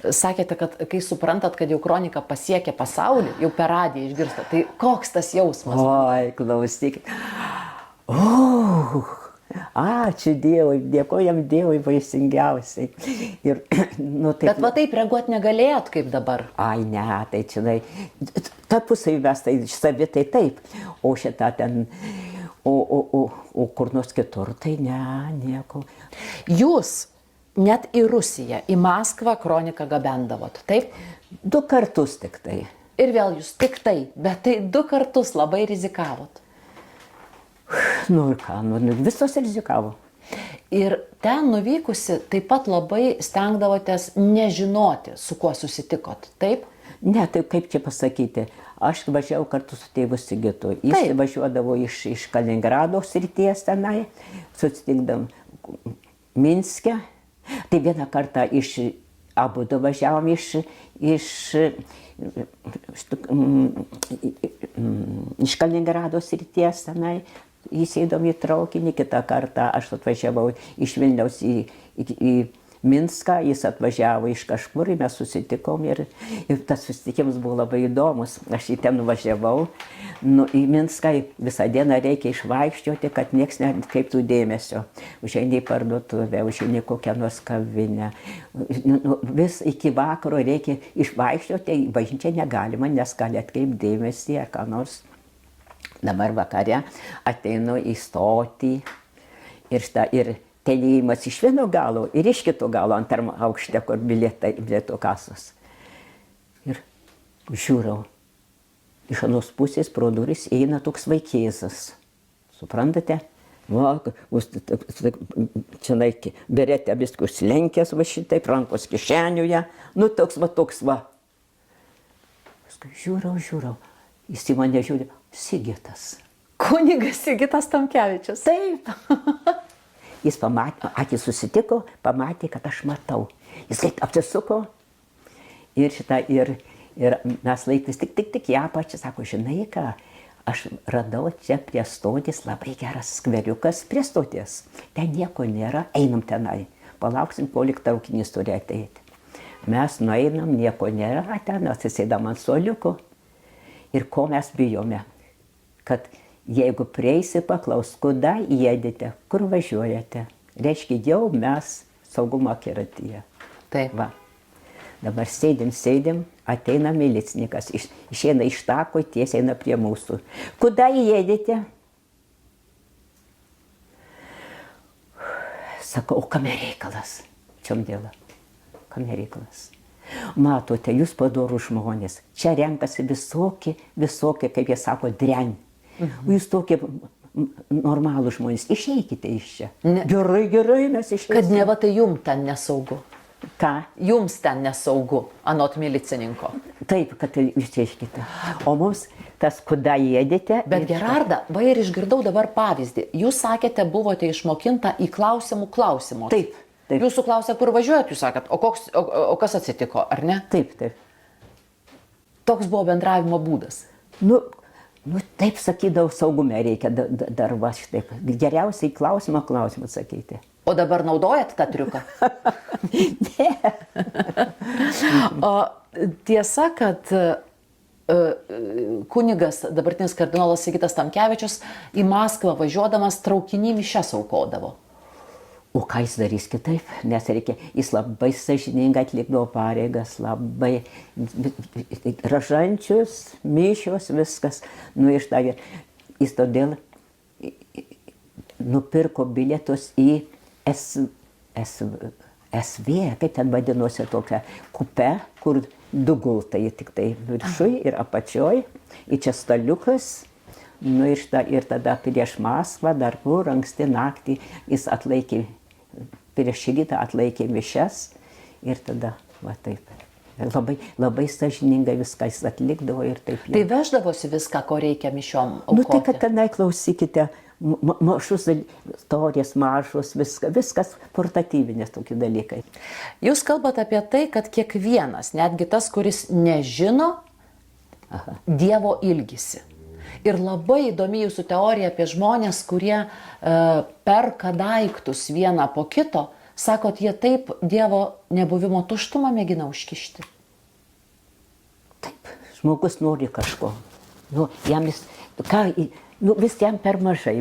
Sakėte, kad kai suprantat, kad jau kronika pasiekė pasaulį, jau per radiją išgirsta, tai koks tas jausmas? Oi, klausykit. Ačiū Dievui, dėkojam Dievui vaisingiausiai. Ir, nu, taip, bet va taip reaguoti negalėjot kaip dabar? Ai, ne, tai čia, tarpusai mes tai savitai taip, o šitą ten, o kur nors kitur, tai ne, nieko. Jūs net į Rusiją, į Maskvą kroniką gabendavot, taip? 2 kartus tik tai. Ir vėl jūs tik tai, bet tai 2 kartus labai rizikavot. Nu ir ką, visos rizikavo. Ir ten nuvykusi taip pat labai stengdavotės nežinoti, su kuo susitikot, taip? Ne, tai kaip čia pasakyti, aš važiavau kartu su tėvu Sigitu. Jis važiuodavo iš Kaliningrado srities tenai, susitikdavom Minske. Tai vieną kartą abudu važiavom iš Kaliningrado srities tenai, įsėdom į traukinį, kitą kartą aš atvažiavau iš Vilniaus į Minską, jis atvažiavo iš kažkur ir mes susitikom ir tas susitikimas buvo labai įdomus. Aš į ten nuvažiavau, į Minską visą dieną reikia išvaikščioti, kad nieks neatkreiptų dėmesio. Užeini į parduotuvę, užeini kokią nors kavinę. Vis iki vakaro reikia išvaikščioti, į bažnyčią negalima, nes gali atkreipti dėmesį ar ką nors. Dabar vakare ateinu į stotį ir telėjimas iš vieno galo ir iš kito galo antram aukšte, kur bilieto kasos. Ir žiūrau, iš anos pusės pro duris eina toks vaikėzas. Suprantate? Va, čia berete viskus lenkęs va šitaip, rankos kišeniuje. Nu, toks va. Žiūrau. Jis į mane žiūri, Sigitas. Kunigas Sigitas Tamkevičius. Taip. Jis pamatė, akis susitiko, pamatė, kad aš matau. Jis kaip apsisuko ir mes laiktis tik ją pačią, sako, žinai ką, aš radau čia prie stoties labai geras skveriukas prie stoties. Ten nieko nėra, einam tenai. Palauksim, kol lyg traukinys turi ateiti. Mes nueinam, nieko nėra, ten atsisėdam ant suoliuko. Ir ko mes bijome? Kad jeigu prieisi, paklaus, kuda jedite, kur važiuojate. Reiškia, jau mes saugumo akiratyje. Taip. Va. Dabar sėdim, ateina milicininkas, išeina iš tako, tiesiai eina prie mūsų. Kuda jedite? Sakau, o kame reikalas? Čiom dėla? Kame reikalas? Matote, jūs padorų žmonės. Čia renkasi visokie, kaip jie sako, dren. Jūs tokie normalų žmonės. Išeikite iš čia. Gerai, mes išeisime. Kad neva tai jums ten nesaugu. Ką? Jums ten nesaugu, anot milicininko. Taip, kad išeiskite. O mums tas, kuda jedite. Bet Gerarda, va ir išgirdau dabar pavyzdį. Jūs sakėte, buvote išmokinta į klausimų klausimus. Taip. Jūsų klausė, kur važiuojat, jūs sakėt, o kas atsitiko, ar ne? Taip. Toks buvo bendravimo būdas. Nu, taip sakydavau, saugume reikia dar va šitaip. Geriausiai klausimą atsakyti. O dabar naudojat tą triuką? Ne. O tiesa, kad kunigas, dabartinis kardinolas Sigitas Tamkevičius, į Maskvą važiuodamas traukiny mišias aukodavo. O ką jis darys kitaip? Nes reikia, jis labai sąžiningai atlikdavo pareigas, labai ražančius, mišios, viskas. Nu, išdavė. Jis todėl nupirko bilietus į SV, kaip ten vadinosi, tokia kupė, kur du gultai, tik tai viršui ir apačioj, į čia staliukas. Nu, ir tada prieš Maskvą, dar kur anksti naktį, jis atlaikė, prieš rytą atlaikė mišias ir tada, va taip. Labai sąžiningai viską jis atlikdavo ir taip. Tai veždavosi viską, ko reikia mišiom aukoti? Nu, tai kad tenai klausykite, mažus istorijas, mažus, viskas portatyvinės tokie dalykai. Jūs kalbate apie tai, kad kiekvienas, netgi tas, kuris nežino, Dievo ilgisi. Ir labai įdomi jūsų teorija apie žmonės, kurie perka daiktus vieną po kito, sakot, jie taip Dievo nebuvimo tuštumą mėgina užkišti. Taip, žmogus nori kažko. Nu, vis jam per mažai.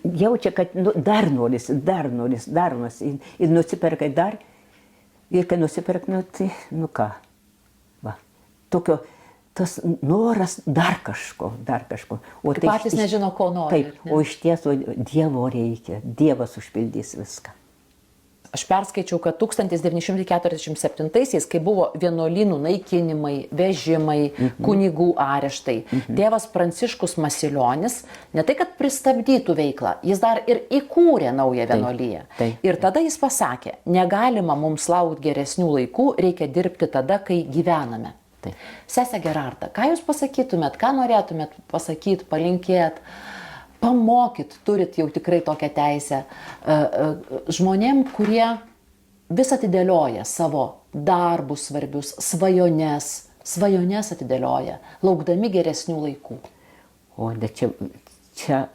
Jaučia, kad dar norisi. Ir nusiperka dar. Ir kai nusiperka, tai, ką. Va. Tokio, tas noras dar kažko. O tai patys nežino, ko nori. Taip, o iš tiesų Dievo reikia. Dievas užpildys viską. Aš perskaičiau, kad 1947-aisiais, kai buvo vienuolynų naikinimai, vežimai, kunigų areštai, tėvas Pranciškus Masilionis ne tai, kad pristabdytų veiklą, jis dar ir įkūrė naują vienuolyją. Ir tada jis pasakė, negalima mums laukti geresnių laikų, reikia dirbti tada, kai gyvename. Sese Gerarda, ką jūs pasakytumėt, ką norėtumėt pasakyti, palinkėt, pamokyt, turit jau tikrai tokią teisę žmonėm, kurie vis atidėlioja savo darbus svarbius, svajones atidėlioja, laukdami geresnių laikų. O, bet čia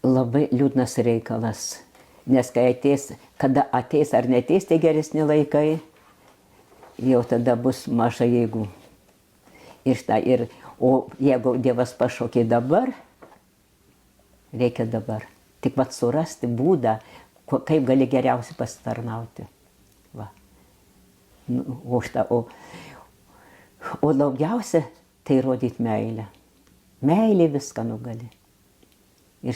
labai liūdnas reikalas, nes kada ateis ar neteis tie geresni laikai, jau tada bus maža jėgų. O jeigu Dievas pašaukė dabar, reikia dabar. Tik vat surasti būdą, kaip gali geriausiai pasitarnauti. Va. O daugiausia tai rodyti meilę. Meilė viską nugali. Ir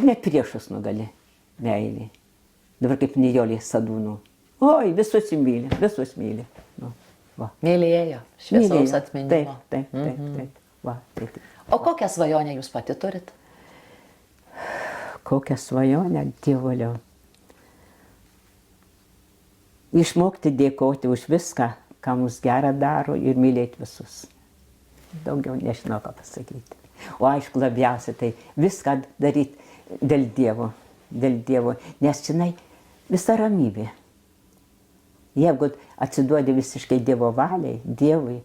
net priešus nugali meilė. Dabar kaip Nijolė Sadūnų. Oi, visus myli. Nu, mylėjo, šviesaus atminimo. Taip. Va, taip. O kokią svajonę jūs pati turit? Kokią svajonę, Dievoliau? Išmokti dėkoti už viską, ką mums gerą daro ir mylėti visus. Daugiau nežinau, ką pasakyti. O aišku, labiausiai tai viską daryti dėl Dievo, nes žinai, visa ramybė. Jeigu atsiduodi visiškai Dievo valiai, Dievui,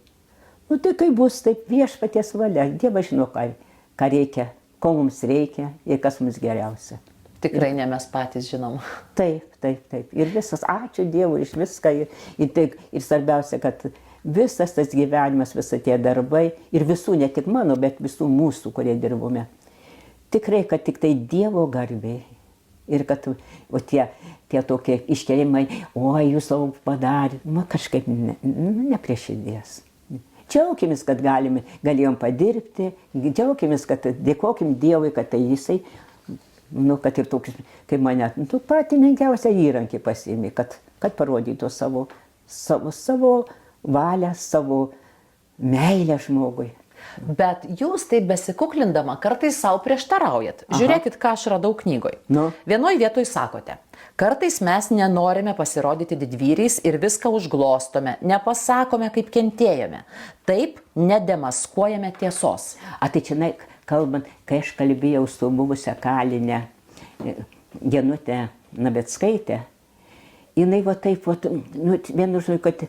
Nu tai kaip bus, taip viešpaties valia. Dievas žino, ką reikia, ko mums reikia ir kas mums geriausia. Tikrai ne mes patys žinom. Taip. Ir visas, ačiū Dievui iš viską. Ir svarbiausia, kad visas tas gyvenimas, visi tie darbai ir visų, ne tik mano, bet visų mūsų, kurie dirbome. Tikrai, kad tik tai Dievo garbė. Ir kad o tie tokie iškelimai, oi, jūs savo padarėt, kažkaip ne prie širdies. Džiaukimės, kad galėjom padirbti, džiaukimės, kad dėkokim Dievui, kad tai jisai, kad ir tokius, kaip mane, patį menkiausią įrankį pasiėmė, kad parodytų savo valią, savo meilę žmogui. Bet jūs taip besikuklindama kartais savo prieštaraujat. Žiūrėkit, ką aš radau knygoj. Vienoj vietoj sakote, kartais mes nenorime pasirodyti didvyriais ir viską užglostome, nepasakome, kaip kentėjome. Taip nedemaskuojame tiesos. Tai čia, kalbant, kai aš kalbėjau su buvusią kalinę Genutę Navickaitę, jinai va taip, vienu žodžiu, kad,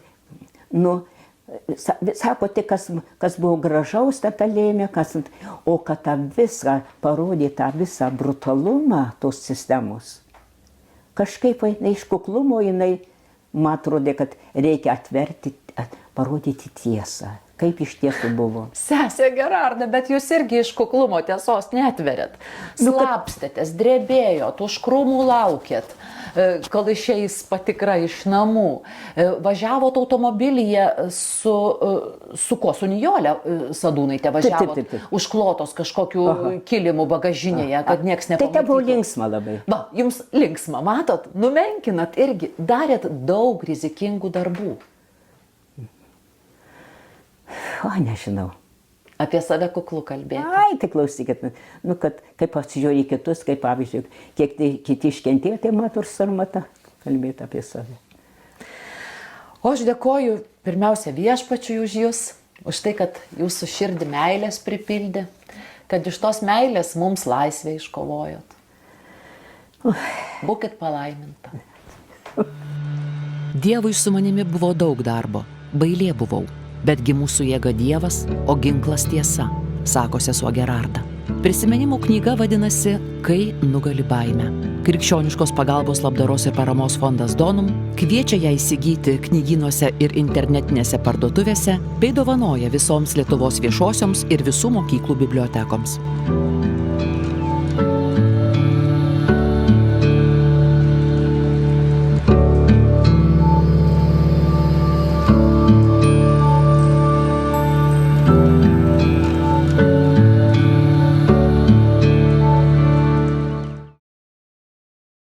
sako, tai kas buvo gražaus tą kalėjime, o kad tą visą parodė, tą visą brutalumą tos sistemos. Kažkaip iš kuklumo jinai, man atrodė, kad reikia atverti, parodyti tiesą. Kaip iš tiesų buvo. Sesė Gerarda, bet jūs irgi iš kuklumo tiesos neatverėt. Slapstėtės, drebėjot, už krūmų laukėt, kol išeis patikra iš namų. Važiavot automobilyje su ko? Su Nijole Sadūnaitė važiavot. Taip. Užklotos kažkokiu kilimu bagažinėje, kad nieks nepamatytų. Tai buvo linksma labai. Va, jums linksma, matot, numenkinat irgi, darėt daug rizikingų darbų. Nežinau. Apie save kuklu kalbėti. Tai klausykit, kad kaip pasižiūrė kitus, kaip pavyzdžiui, kiek kiti iškentėjo, tai matau ir sarmata kalbėti apie save. O aš dėkoju pirmiausia viešpačiui už jūs, už tai, kad jūsų širdį meilės pripildė, kad iš tos meilės mums laisvę iškovojot. Būkit palaiminta. Dievui su manimi buvo daug darbo, bailė buvau. Betgi mūsų jėga Dievas, o ginklas tiesa, sako sesuo Gerarda. Prisiminimų knyga vadinasi Kai nugali baimę. Krikščioniškos pagalbos labdaros ir paramos fondas Donum kviečia ją įsigyti knygynuose ir internetinėse parduotuvėse bei dovanoja visoms Lietuvos viešosioms ir visų mokyklų bibliotekoms.